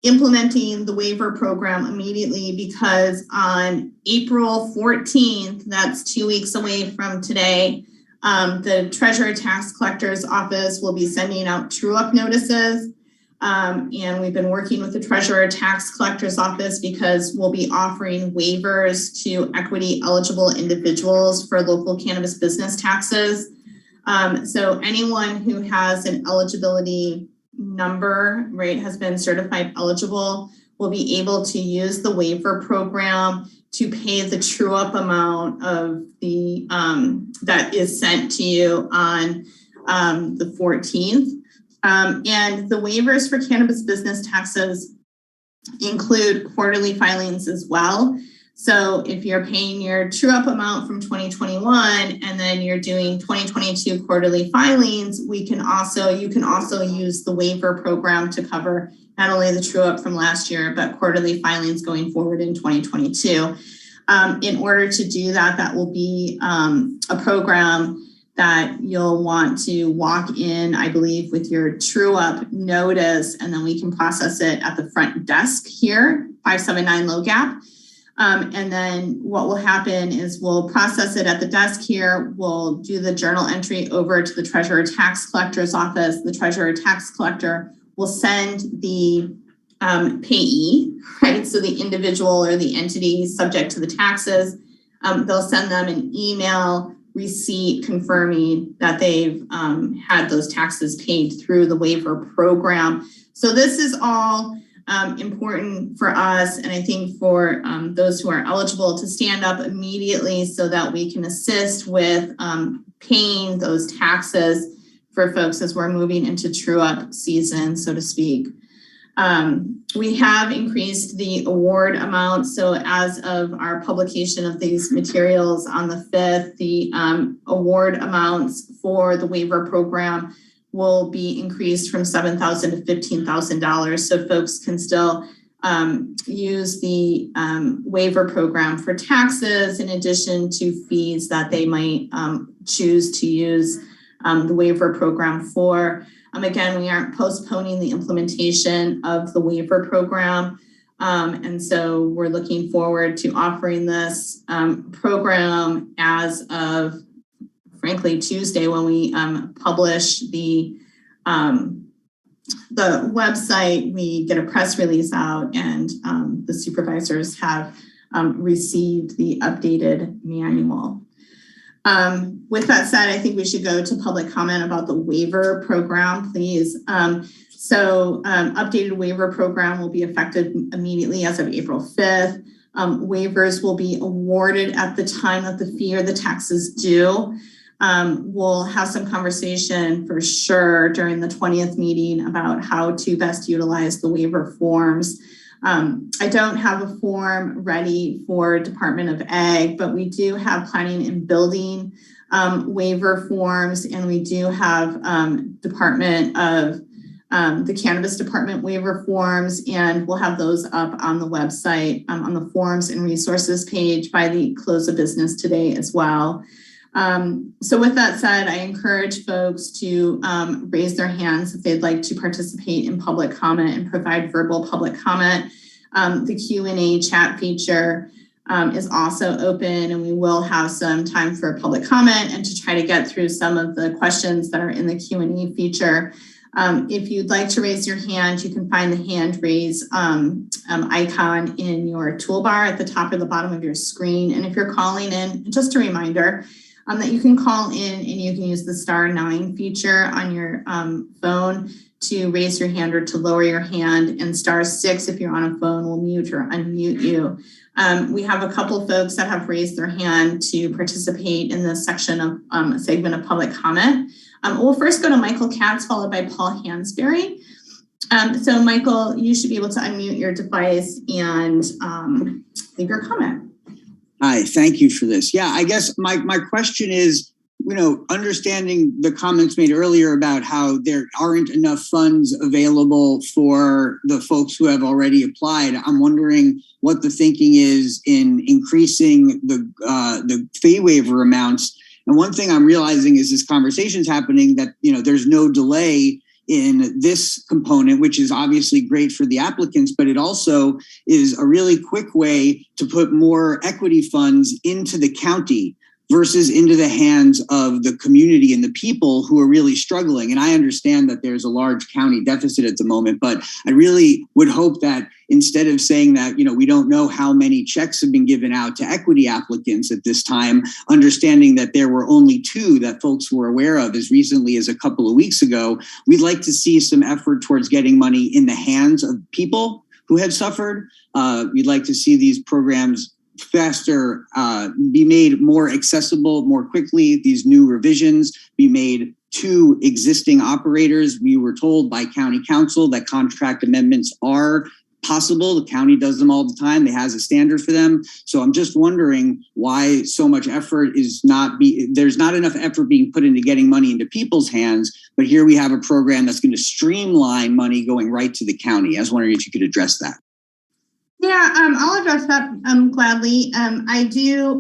implementing the waiver program immediately because on April 14th, that's 2 weeks away from today, the Treasurer Tax Collector's Office will be sending out true-up notices. And we've been working with the Treasurer Tax Collector's Office because we'll be offering waivers to equity eligible individuals for local cannabis business taxes. So anyone who has an eligibility number, right, has been certified eligible, will be able to use the waiver program to pay the true up amount of the that is sent to you on the 14th. And the waivers for cannabis business taxes include quarterly filings as well. So if you're paying your true up amount from 2021 and then you're doing 2022 quarterly filings, you can also use the waiver program to cover not only the true up from last year, but quarterly filings going forward in 2022. In order to do that, that will be a program that you'll want to walk in, I believe, with your true up notice, and then we can process it at the front desk here, 579 Low Gap. And then what will happen is we'll process it at the desk here. We'll do the journal entry over to the Treasurer Tax Collector's Office. The Treasurer Tax Collector will send the payee, right? So the individual or the entity subject to the taxes, they'll send them an email receipt confirming that they've had those taxes paid through the waiver program. So this is all important for us, and I think for those who are eligible to stand up immediately so that we can assist with paying those taxes for folks as we're moving into true up season, so to speak. We have increased the award amount. So as of our publication of these materials on the 5th, the award amounts for the waiver program will be increased from $7,000 to $15,000. So folks can still use the waiver program for taxes in addition to fees that they might choose to use the waiver program for. Again, we aren't postponing the implementation of the waiver program. And so we're looking forward to offering this program as of, frankly, Tuesday when we publish the website. We get a press release out, and the supervisors have received the updated manual. With that said, I think we should go to public comment about the waiver program, please. Updated waiver program will be effective immediately as of April 5th. Waivers will be awarded at the time that the fee or the tax is due. We'll have some conversation for sure during the 20th meeting about how to best utilize the waiver forms. I don't have a form ready for Department of Ag, but we do have planning and building waiver forms, and we do have Department of the Cannabis Department waiver forms, and we'll have those up on the website on the forms and resources page by the close of business today as well. So with that said, I encourage folks to raise their hands if they'd like to participate in public comment and provide verbal public comment. The Q&A chat feature is also open, and we will have some time for public comment and to try to get through some of the questions that are in the Q&A feature. If you'd like to raise your hand, you can find the hand raise icon in your toolbar at the top or the bottom of your screen. And if you're calling in, just a reminder that you can call in and you can use the *9 feature on your phone to raise your hand or to lower your hand, and *6 if you're on a phone will mute or unmute you. We have a couple folks that have raised their hand to participate in this section of a segment of public comment. We'll first go to Michael Katz, followed by Paul Hansberry. So Michael, you should be able to unmute your device and leave your comment. Hi, thank you for this. Yeah, I guess my question is, understanding the comments made earlier about how there aren't enough funds available for the folks who have already applied, I'm wondering what the thinking is in increasing the fee waiver amounts. And one thing I'm realizing is this conversation's happening that, there's no delay in this component, which is obviously great for the applicants, but it also is a really quick way to put more equity funds into the county versus into the hands of the community and the people who are really struggling. And I understand that there's a large county deficit at the moment, but I really would hope that instead of saying that, we don't know how many checks have been given out to equity applicants at this time, understanding that there were only 2 that folks were aware of as recently as a couple of weeks ago, we'd like to see some effort towards getting money in the hands of people who have suffered. We'd like to see these programs faster, be made more accessible more quickly. These new revisions be made to existing operators. We were told by county council that contract amendments are possible. The county does them all the time. It has a standard for them. So I'm just wondering why so much effort there's not enough effort being put into getting money into people's hands, but here we have a program that's going to streamline money going right to the county. I was wondering if you could address that. Yeah, I'll address that gladly. I do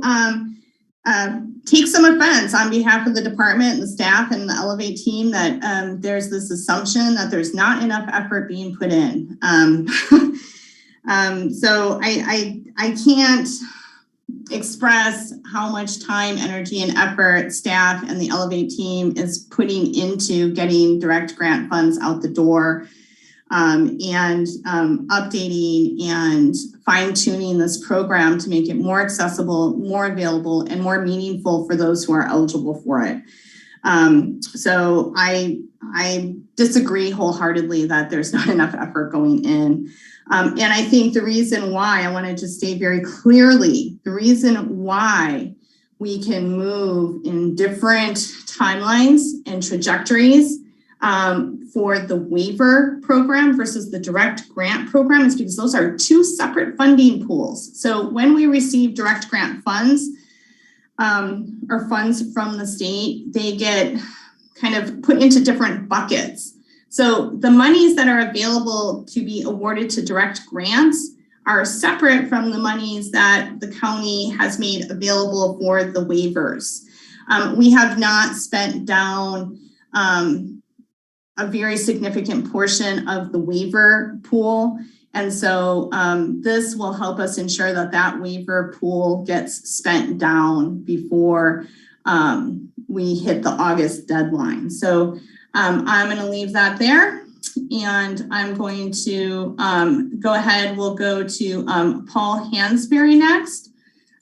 take some offense on behalf of the department and the staff and the Elevate team that there's this assumption that there's not enough effort being put in. So I can't express how much time, energy, and effort staff and the Elevate team is putting into getting direct grant funds out the door. And updating and fine-tuning this program to make it more accessible, more available, and more meaningful for those who are eligible for it. So I disagree wholeheartedly that there's not enough effort going in. And I think the reason why, I want to just state very clearly, the reason why we can move in different timelines and trajectories for the waiver program versus the direct grant program is because those are 2 separate funding pools. So when we receive direct grant funds or funds from the state, they get kind of put into different buckets. So the monies that are available to be awarded to direct grants are separate from the monies that the county has made available for the waivers. We have not spent down a very significant portion of the waiver pool. And so this will help us ensure that that waiver pool gets spent down before we hit the August deadline. So I'm going to leave that there, and I'm going to go ahead. We'll go to Paul Hansberry next,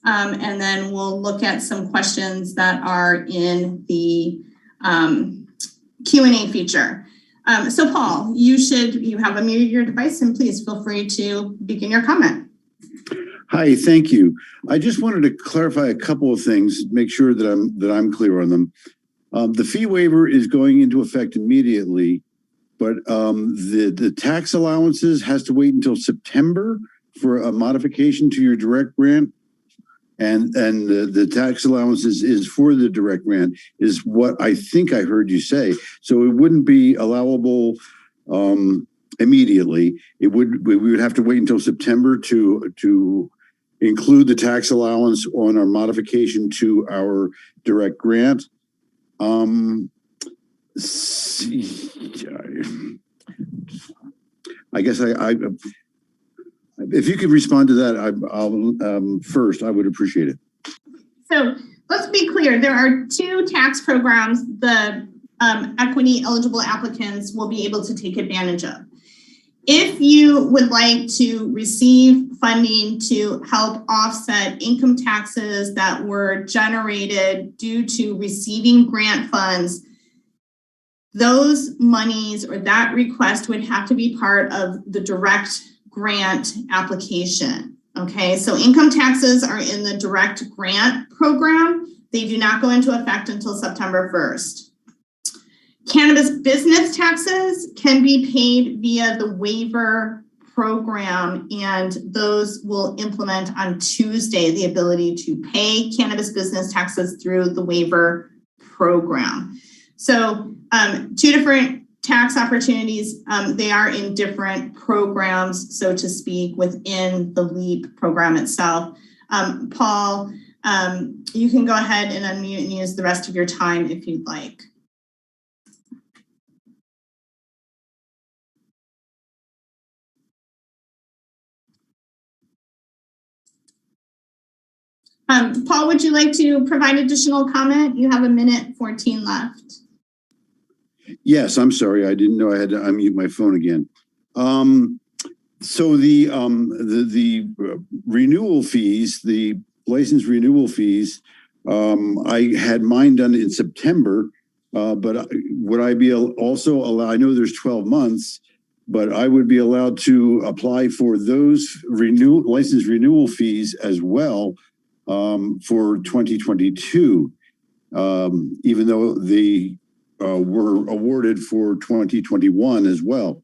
and then we'll look at some questions that are in the Q&A feature. So Paul, you have unmuted your device, and please feel free to begin your comment. Hi, thank you. I just wanted to clarify a couple of things, make sure that I'm clear on them. The fee waiver is going into effect immediately, but the tax allowances has to wait until September for a modification to your direct grant. And the tax allowances is for the direct grant is what I think I heard you say. So it wouldn't be allowable immediately. We would have to wait until September to include the tax allowance on our modification to our direct grant. I guess if you could respond to that, I'll first, I would appreciate it. So let's be clear. There are two tax programs the equity eligible applicants will be able to take advantage of. If you would like to receive funding to help offset income taxes that were generated due to receiving grant funds, those monies or that request would have to be part of the direct grant application. Okay, so income taxes are in the direct grant program. They do not go into effect until September 1st. Cannabis business taxes can be paid via the waiver program, and those will implement on Tuesday the ability to pay cannabis business taxes through the waiver program. So two different tax opportunities. They are in different programs, so to speak, within the LEAP program itself. Paul, you can go ahead and unmute and use the rest of your time if you'd like. Paul, would you like to provide additional comment? You have 1:14 left. Yes, I'm sorry. I didn't know I had to unmute my phone again. So the renewal fees, the license renewal fees, I had mine done in September, but would I be also allowed, I know there's 12 months, but I would be allowed to apply for those license renewal fees as well for 2022, even though they were awarded for 2021 as well.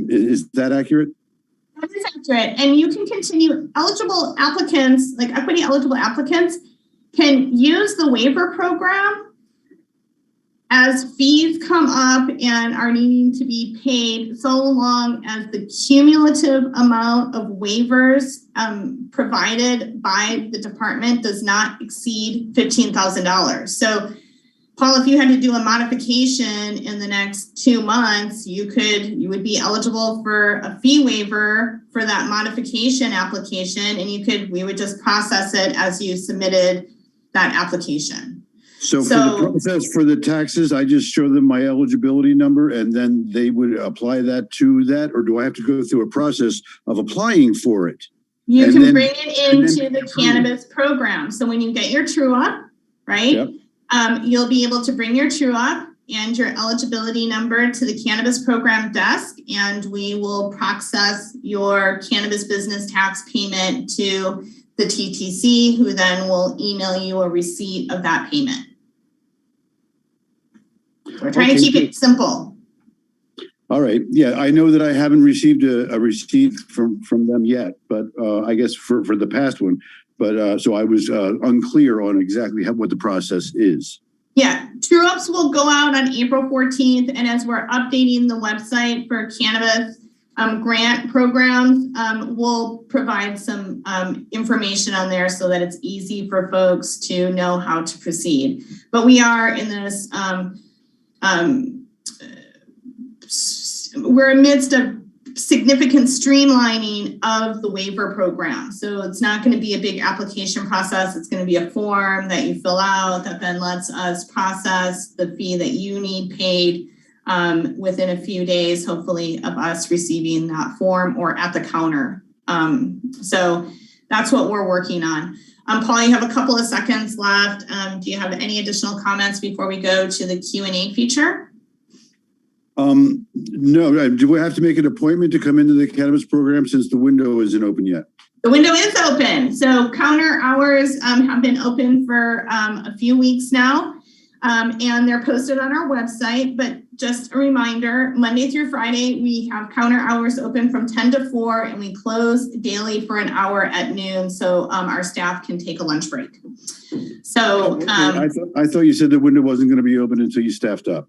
Is that accurate? That is accurate. And you can continue. Eligible applicants, like equity eligible applicants, can use the waiver program as fees come up and are needing to be paid, so long as the cumulative amount of waivers provided by the department does not exceed $15,000. So Paul, if you had to do a modification in the next 2 months, you would be eligible for a fee waiver for that modification application, and we would just process it as you submitted that application. So for the process for the taxes, I just show them my eligibility number and then they would apply that to that, or do I have to go through a process of applying for it? You can bring it into the cannabis program. So when you get your true up, right? Yep. You'll be able to bring your true up and your eligibility number to the cannabis program desk, and we will process your cannabis business tax payment to the TTC, who then will email you a receipt of that payment. We're trying to keep it simple. All right. Yeah, I know that I haven't received a receipt from them yet, but I guess for the past one. But so I was unclear on exactly what the process is. Yeah, true ups will go out on April 14th. And as we're updating the website for cannabis grant programs, we'll provide some information on there so that it's easy for folks to know how to proceed. But we are in this, we're amidst of significant streamlining of the waiver program. So it's not going to be a big application process. It's going to be a form that you fill out that then lets us process the fee that you need paid within a few days, hopefully, of us receiving that form or at the counter. So that's what we're working on. Paul, you have a couple of seconds left. Do you have any additional comments before we go to the Q&A feature? No. Do we have to make an appointment to come into the cannabis program since the window isn't open yet? The window is open. So counter hours have been open for a few weeks now, and they're posted on our website. But just a reminder, Monday through Friday, we have counter hours open from 10 to 4, and we close daily for an hour at noon so our staff can take a lunch break. So I thought you said the window wasn't going to be open until you staffed up.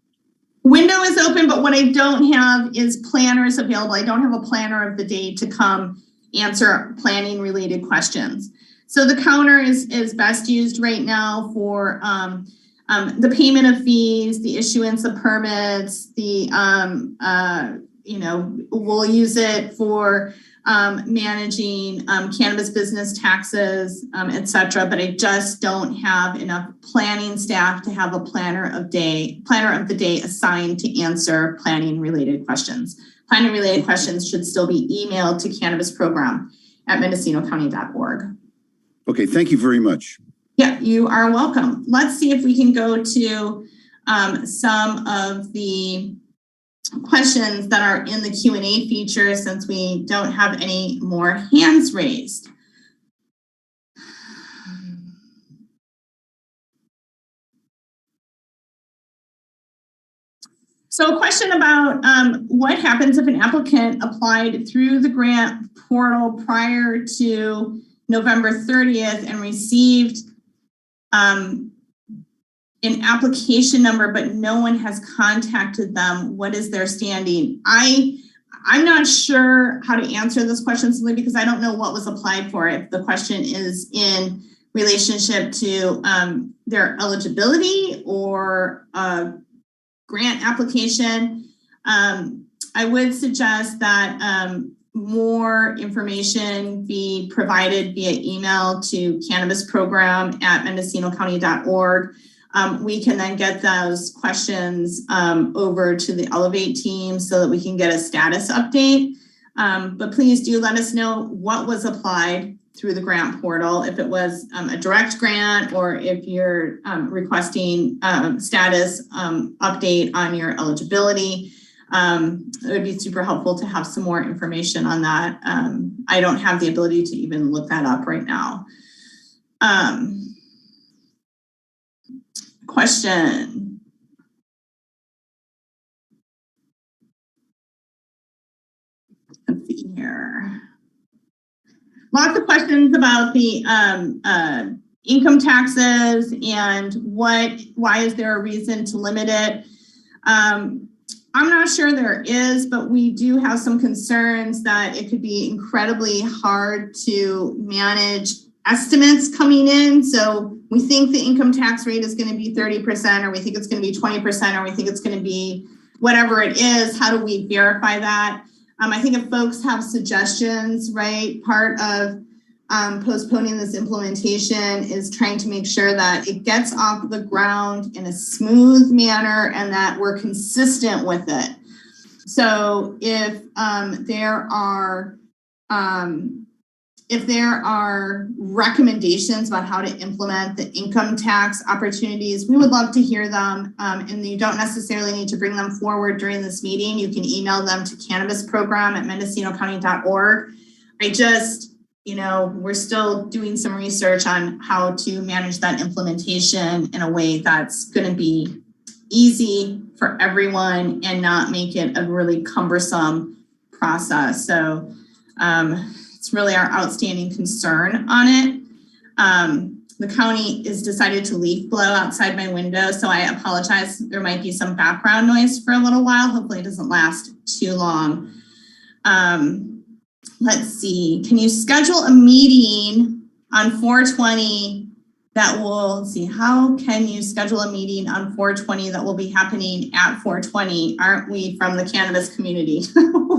Window is open, but what I don't have is planners available. I don't have a planner of the day to come answer planning related questions. So the counter is best used right now for the payment of fees, the issuance of permits, we'll use it for managing cannabis business taxes, et cetera. But I just don't have enough planning staff to have a planner of the day assigned to answer planning related questions. Planning related questions should still be emailed to cannabisprogram@mendocinocounty.org. Okay, thank you very much. Yeah, you are welcome. Let's see if we can go to some of the questions that are in the Q&A feature since we don't have any more hands raised. So a question about what happens if an applicant applied through the grant portal prior to November 30th and received an application number, but no one has contacted them. What is their standing? I'm not sure how to answer this question simply because I don't know what was applied for. If the question is in relationship to their eligibility or a grant application, I would suggest that more information be provided via email to cannabisprogram@mendocinocounty.org. We can then get those questions over to the Elevate team so that we can get a status update. But please do let us know what was applied through the grant portal, if it was a direct grant or if you're requesting status update on your eligibility. It would be super helpful to have some more information on that. I don't have the ability to even look that up right now. Question. Let's see here. Lots of questions about the income taxes and why is there a reason to limit it? I'm not sure there is, but we do have some concerns that it could be incredibly hard to manage estimates coming in. So we think the income tax rate is going to be 30%, or we think it's going to be 20%, or we think it's going to be whatever it is. How do we verify that? I think if folks have suggestions, right, part of postponing this implementation is trying to make sure that it gets off the ground in a smooth manner and that we're consistent with it. So if there are recommendations about how to implement the income tax opportunities, we would love to hear them. And you don't necessarily need to bring them forward during this meeting. You can email them to cannabisprogram@mendocinocounty.org. We're still doing some research on how to manage that implementation in a way that's going to be easy for everyone and not make it a really cumbersome process. So it's really our outstanding concern on it. The county has decided to leaf blow outside my window, so I apologize. There might be some background noise for a little while. Hopefully it doesn't last too long. Let's see. Can you schedule a meeting on 4/20 that will see? How can you schedule a meeting on 4/20 that will be happening at 4/20? Aren't we from the cannabis community?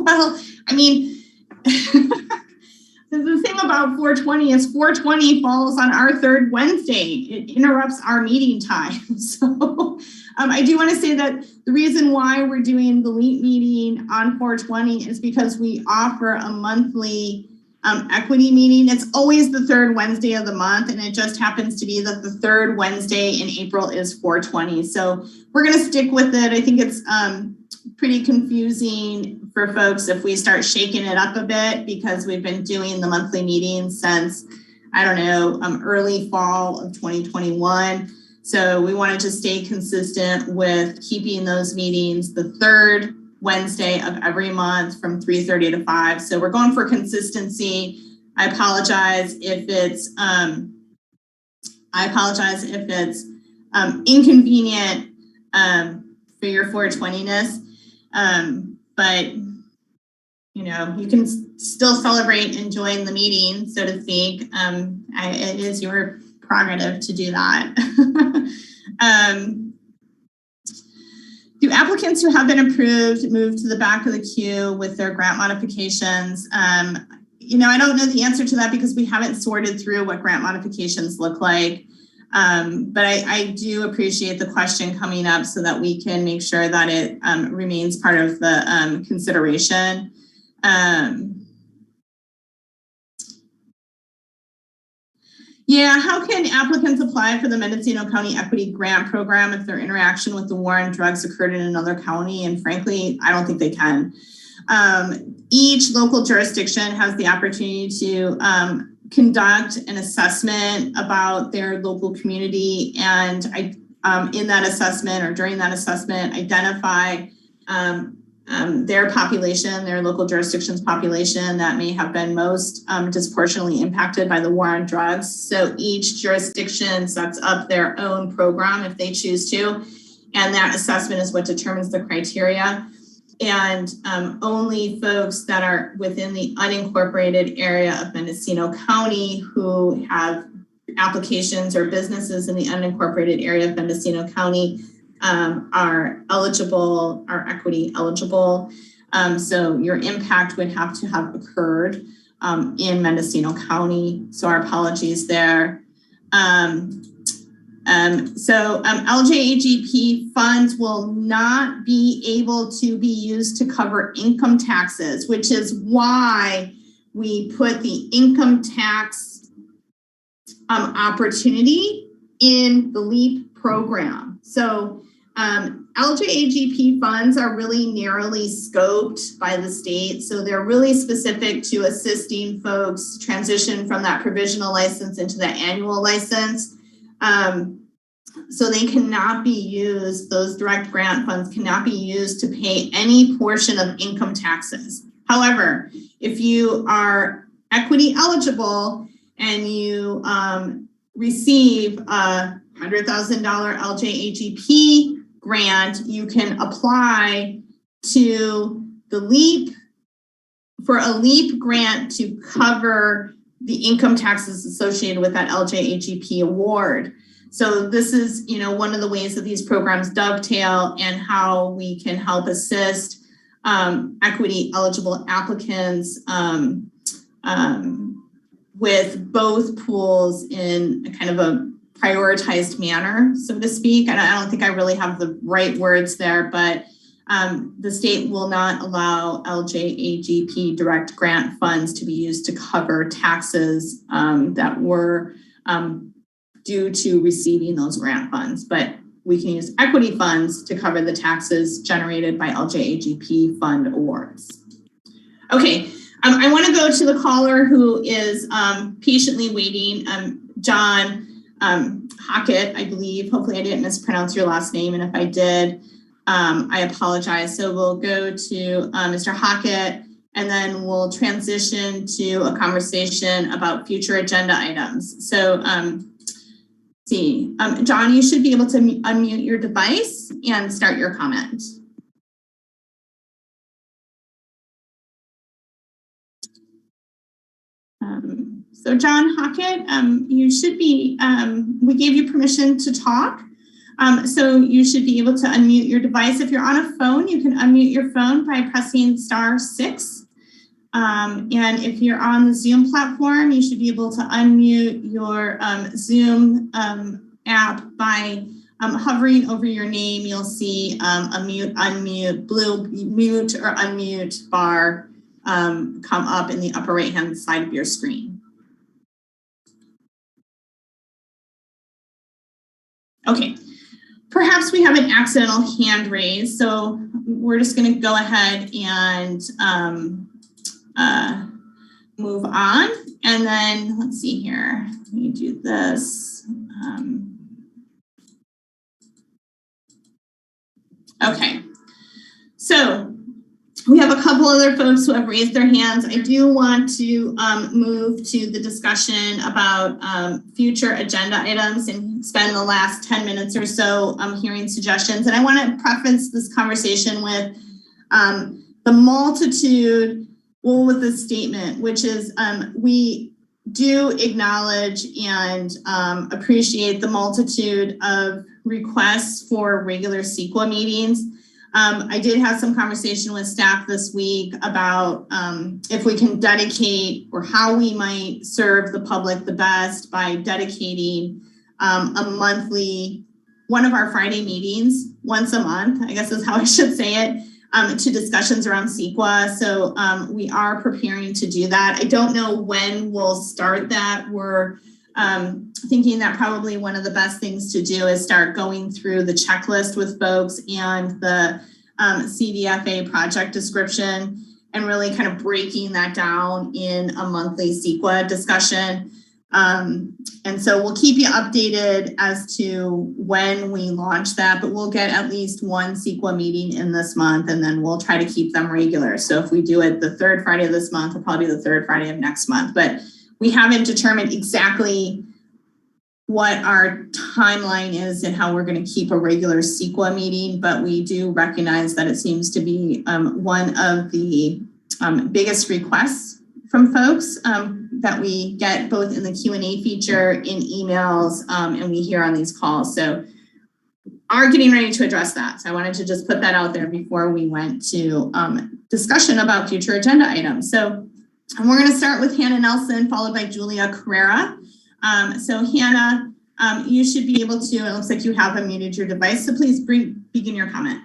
Well, I mean, the thing about 420 is 420 falls on our third Wednesday. It interrupts our meeting time. So I do want to say that the reason why we're doing the LEAP meeting on 420 is because we offer a monthly equity meeting. It's always the third Wednesday of the month, and it just happens to be that the third Wednesday in April is 420. So we're going to stick with it. I think it's pretty confusing for folks if we start shaking it up a bit, because we've been doing the monthly meetings since, I don't know, early fall of 2021. So we wanted to stay consistent with keeping those meetings the third Wednesday of every month from 3:30 to 5. So we're going for consistency. I apologize if it's inconvenient for your 420-ness. But you know, you can still celebrate enjoying the meeting, so to speak. It is your prerogative to do that. Do applicants who have been approved move to the back of the queue with their grant modifications? You know, I don't know the answer to that because we haven't sorted through what grant modifications look like. But I do appreciate the question coming up so that we can make sure that it remains part of the consideration. Yeah, how can applicants apply for the Mendocino County Equity Grant Program if their interaction with the war on drugs occurred in another county? And frankly, I don't think they can. Each local jurisdiction has the opportunity to conduct an assessment about their local community, and in that assessment or during that assessment, identify their population, their local jurisdiction's population that may have been most disproportionately impacted by the war on drugs. So each jurisdiction sets up their own program if they choose to, and that assessment is what determines the criteria. And only folks that are within the unincorporated area of Mendocino County who have applications or businesses in the unincorporated area of Mendocino County are eligible, are equity eligible. So your impact would have to have occurred in Mendocino County. So our apologies there. LJAGP funds will not be able to be used to cover income taxes, which is why we put the income tax opportunity in the LEAP program. So LJAGP funds are really narrowly scoped by the state. So they're really specific to assisting folks transition from that provisional license into the annual license. So they cannot be used, those direct grant funds cannot be used to pay any portion of income taxes. However, if you are equity eligible and you receive a $100,000 LJAGP grant, you can apply to the LEAP for a LEAP grant to cover the income taxes associated with that LJAGP award. So this is, you know, one of the ways that these programs dovetail and how we can help assist equity eligible applicants with both pools in a kind of a prioritized manner, so to speak. And I don't think I really have the right words there, but the state will not allow LJAGP direct grant funds to be used to cover taxes that were due to receiving those grant funds, but we can use equity funds to cover the taxes generated by LJAGP fund awards. Okay, I want to go to the caller who is patiently waiting, John Hockett, I believe. Hopefully I didn't mispronounce your last name, and if I did, I apologize. So we'll go to Mr. Hockett, and then we'll transition to a conversation about future agenda items. So John, you should be able to unmute your device and start your comment. So John Hockett, you should be, we gave you permission to talk. So you should be able to unmute your device. If you're on a phone, you can unmute your phone by pressing *6. And if you're on the Zoom platform, you should be able to unmute your Zoom app by hovering over your name. You'll see a mute, unmute, blue mute or unmute bar come up in the upper right-hand side of your screen. Okay, perhaps we have an accidental hand raised, so we're just going to go ahead and move on. And then let's see here. Let me do this. Okay, so we have a couple other folks who have raised their hands. I do want to move to the discussion about future agenda items and spend the last 10 minutes or so hearing suggestions. And I want to preface this conversation with the multitude, well, with this statement, which is we do acknowledge and appreciate the multitude of requests for regular CEQA meetings. I did have some conversation with staff this week about if we can dedicate or how we might serve the public the best by dedicating a monthly, one of our Friday meetings once a month, I guess is how I should say it, to discussions around CEQA. So we are preparing to do that. I don't know when we'll start that. We're thinking that probably one of the best things to do is start going through the checklist with folks and the CDFA project description and really kind of breaking that down in a monthly CEQA discussion. And so we'll keep you updated as to when we launch that, but we'll get at least one CEQA meeting in this month, and then we'll try to keep them regular. So if we do it the third Friday of this month, it'll probably be the third Friday of next month. But we haven't determined exactly what our timeline is and how we're going to keep a regular CEQA meeting, but we do recognize that it seems to be one of the biggest requests from folks that we get both in the Q&A feature, in emails, and we hear on these calls. So are getting ready to address that. So I wanted to just put that out there before we went to discussion about future agenda items. So and we're going to start with Hannah Nelson, followed by Julia Carrera. So Hannah, you should be able to, it looks like you have unmuted your device, so please begin your comment.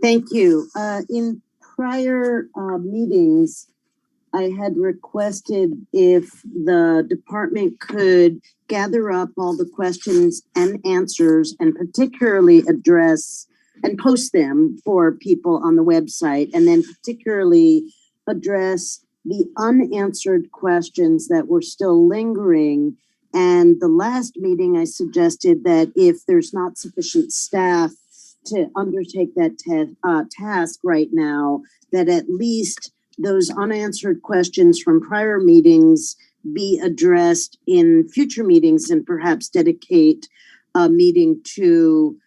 Thank you. In prior meetings, I had requested if the department could gather up all the questions and answers and particularly address and post them for people on the website, and then particularly address the unanswered questions that were still lingering. And the last meeting, I suggested that if there's not sufficient staff to undertake that task right now, that at least those unanswered questions from prior meetings be addressed in future meetings, and perhaps dedicate a meeting to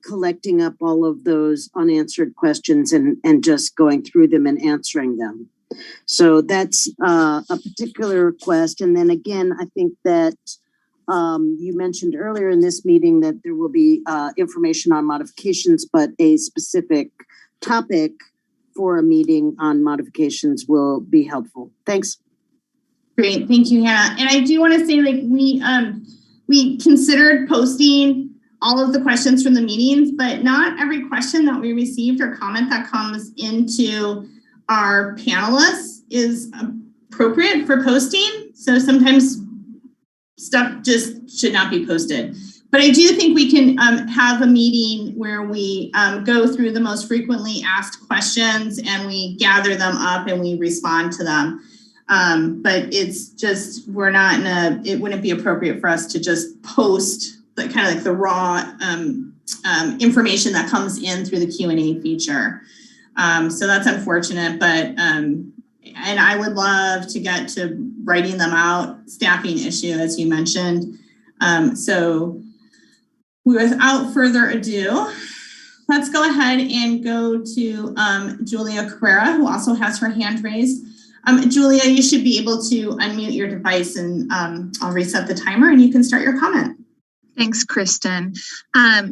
collecting up all of those unanswered questions and just going through them and answering them. So that's a particular request. And then again, I think that you mentioned earlier in this meeting that there will be information on modifications, but a specific topic for a meeting on modifications will be helpful. Thanks. Great, thank you, Hannah. And I do want to say, like, we considered posting all of the questions from the meetings, but not every question that we received or comment that comes into our panelists is appropriate for posting. So sometimes stuff just should not be posted. But I do think we can have a meeting where we go through the most frequently asked questions and we gather them up and we respond to them. But it's just, we're not in a, it wouldn't be appropriate for us to just post the kind of like the raw information that comes in through the Q&A feature. So that's unfortunate, but, and I would love to get to writing them out, staffing issue, as you mentioned. So without further ado, let's go ahead and go to Julia Carrera, who also has her hand raised. Julia, you should be able to unmute your device, and I'll reset the timer and you can start your comment. Thanks, Kristen.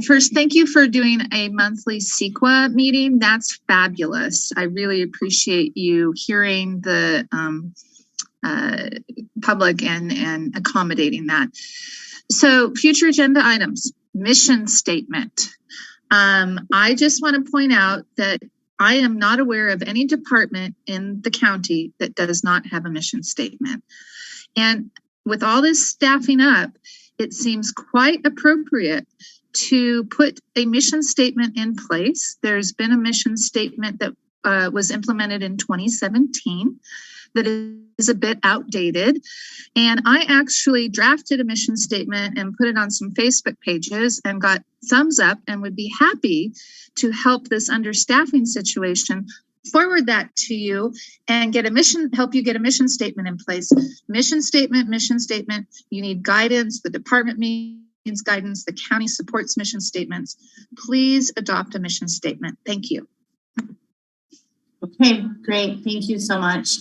First, thank you for doing a monthly CEQA meeting. That's fabulous. I really appreciate you hearing the public and accommodating that. So future agenda items, mission statement. I just want to point out that I am not aware of any department in the county that does not have a mission statement. And with all this staffing up, it seems quite appropriate to put a mission statement in place. There's been a mission statement that was implemented in 2017 that is a bit outdated. And I actually drafted a mission statement and put it on some Facebook pages and got thumbs up, and would be happy to help this understaffing situation forward that to you and help you get a mission statement in place. Mission statement. You need guidance. The department needs guidance. The county supports mission statements. Please adopt a mission statement. Thank you. Okay, great. Thank you so much.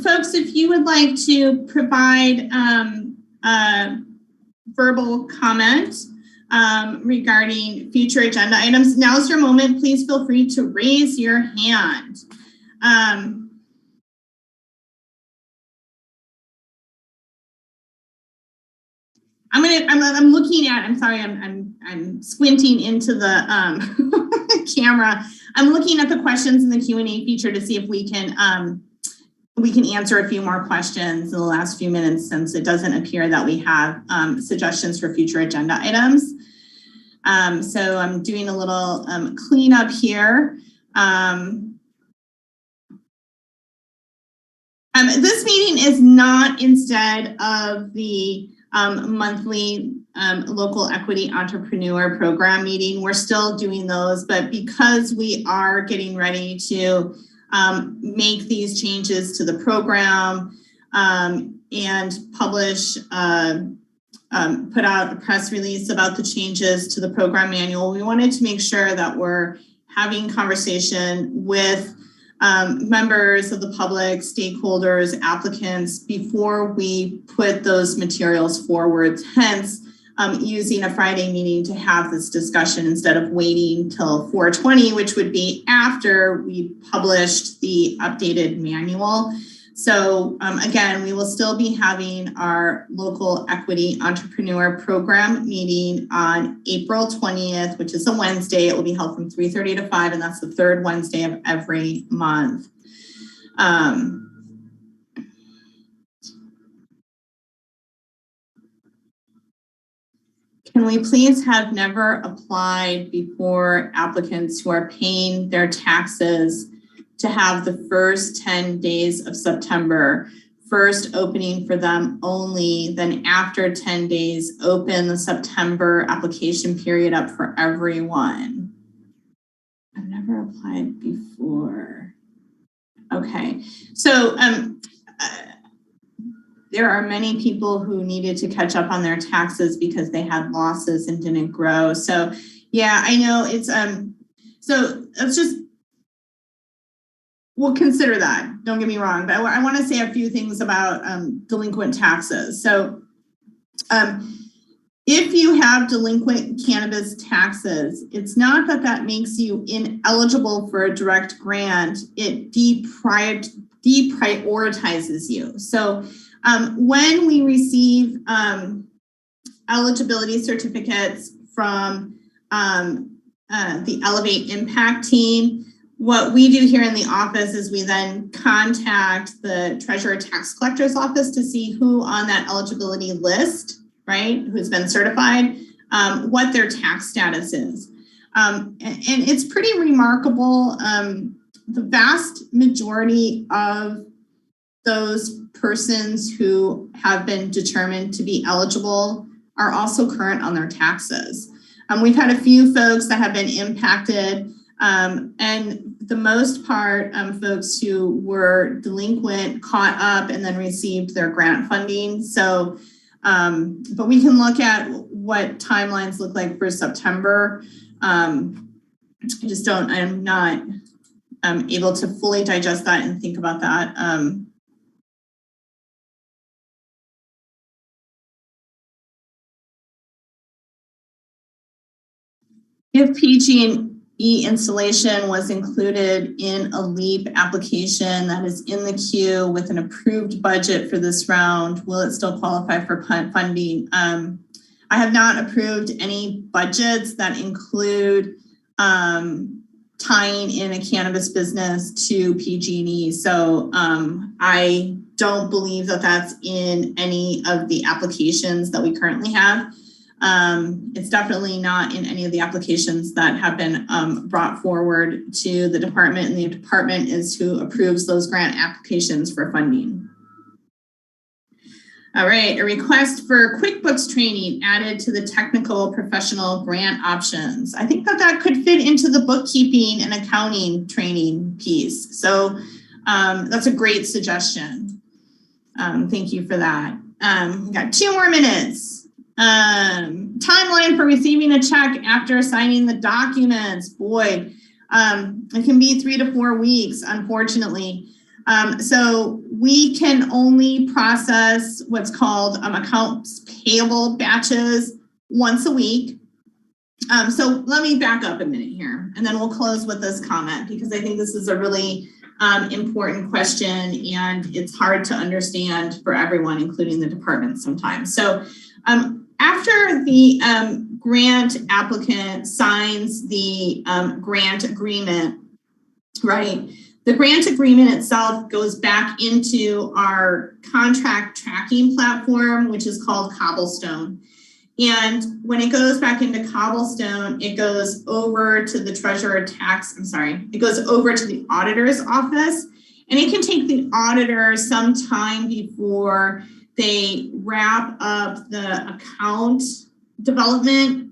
Folks, if you would like to provide verbal comment regarding future agenda items, now's your moment. Please feel free to raise your hand. I'm looking at, I'm sorry, I'm squinting into the camera. I'm looking at the questions in the Q&A feature to see if we can answer a few more questions in the last few minutes, since it doesn't appear that we have suggestions for future agenda items. So I'm doing a little cleanup here. This meeting is not instead of the monthly local equity entrepreneur program meeting. We're still doing those, but because we are getting ready to make these changes to the program and publish, put out a press release about the changes to the program manual, we wanted to make sure that we're having conversation with members of the public, stakeholders, applicants, before we put those materials forward. Hence, using a Friday meeting to have this discussion instead of waiting till 4/20, which would be after we published the updated manual. So again, we will still be having our local equity entrepreneur program meeting on April 20th, which is a Wednesday. It will be held from 3:30 to 5, and that's the third Wednesday of every month. Can we please have never applied before applicants who are paying their taxes to have the first 10 days of September first opening for them only, then after 10 days, open the September application period up for everyone? I've never applied before. Okay, so there are many people who needed to catch up on their taxes because they had losses and didn't grow. So yeah, I know it's, so let's just, we'll consider that, don't get me wrong, but I want to say a few things about delinquent taxes. So if you have delinquent cannabis taxes, it's not that that makes you ineligible for a direct grant, it deprioritizes you. So when we receive eligibility certificates from the Elevate Impact team, what we do here in the office is we then contact the Treasurer Tax Collector's Office to see who on that eligibility list, right, who's been certified, what their tax status is. And it's pretty remarkable. The vast majority of those persons who have been determined to be eligible are also current on their taxes. We've had a few folks that have been impacted, and the most part, folks who were delinquent caught up and then received their grant funding. So, but we can look at what timelines look like for September. I'm not able to fully digest that and think about that. If PG&E installation was included in a LEAP application that is in the queue with an approved budget for this round, will it still qualify for funding? I have not approved any budgets that include tying in a cannabis business to PG&E. So I don't believe that that's in any of the applications that we currently have. It's definitely not in any of the applications that have been brought forward to the department, and the department is who approves those grant applications for funding. All right, a request for QuickBooks training added to the technical professional grant options. I think that that could fit into the bookkeeping and accounting training piece. So that's a great suggestion. Thank you for that. We got 2 more minutes. Timeline for receiving a check after signing the documents. Boy, it can be 3 to 4 weeks, unfortunately. So we can only process what's called accounts payable batches once a week. So let me back up a minute here, and then we'll close with this comment, because I think this is a really important question, and it's hard to understand for everyone, including the department sometimes. So after the grant applicant signs the grant agreement, right? The grant agreement itself goes back into our contract tracking platform, which is called Cobblestone. And when it goes back into Cobblestone, it goes over to the it goes over to the auditor's office. And it can take the auditor some time before they wrap up the account development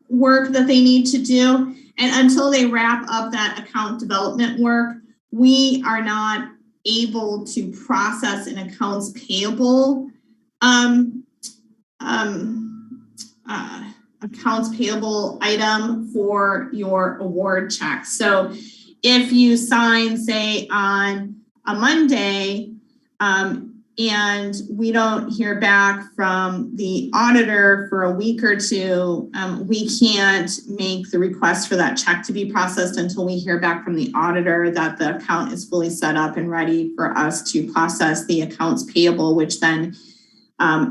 work that they need to do. And until they wrap up that account development work, we are not able to process an accounts payable item for your award check. So if you sign, say, on a Monday, and we don't hear back from the auditor for a week or 2, we can't make the request for that check to be processed until we hear back from the auditor that the account is fully set up and ready for us to process the accounts payable, which then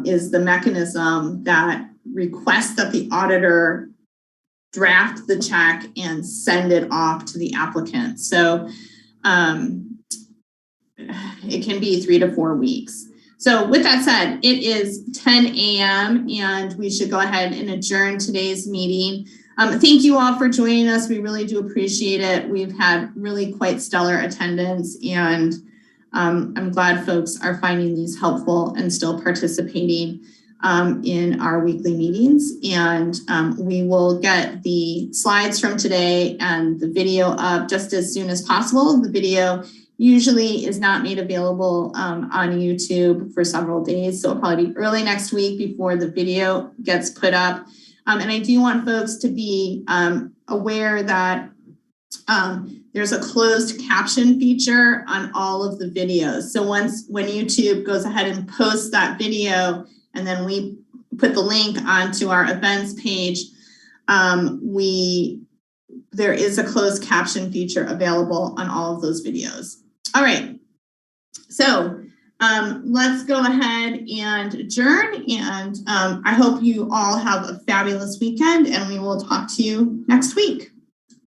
is the mechanism that requests that the auditor draft the check and send it off to the applicant. So it can be 3 to 4 weeks. So with that said, it is 10 a.m. and we should go ahead and adjourn today's meeting. Thank you all for joining us. We really do appreciate it. We've had really quite stellar attendance, and I'm glad folks are finding these helpful and still participating in our weekly meetings. And we will get the slides from today and the video up just as soon as possible. The video usually is not made available on YouTube for several days. So it'll probably be early next week before the video gets put up. And I do want folks to be aware that there's a closed caption feature on all of the videos. So when YouTube goes ahead and posts that video, and then we put the link onto our events page, there is a closed caption feature available on all of those videos. All right, so let's go ahead and adjourn, and I hope you all have a fabulous weekend, and we will talk to you next week.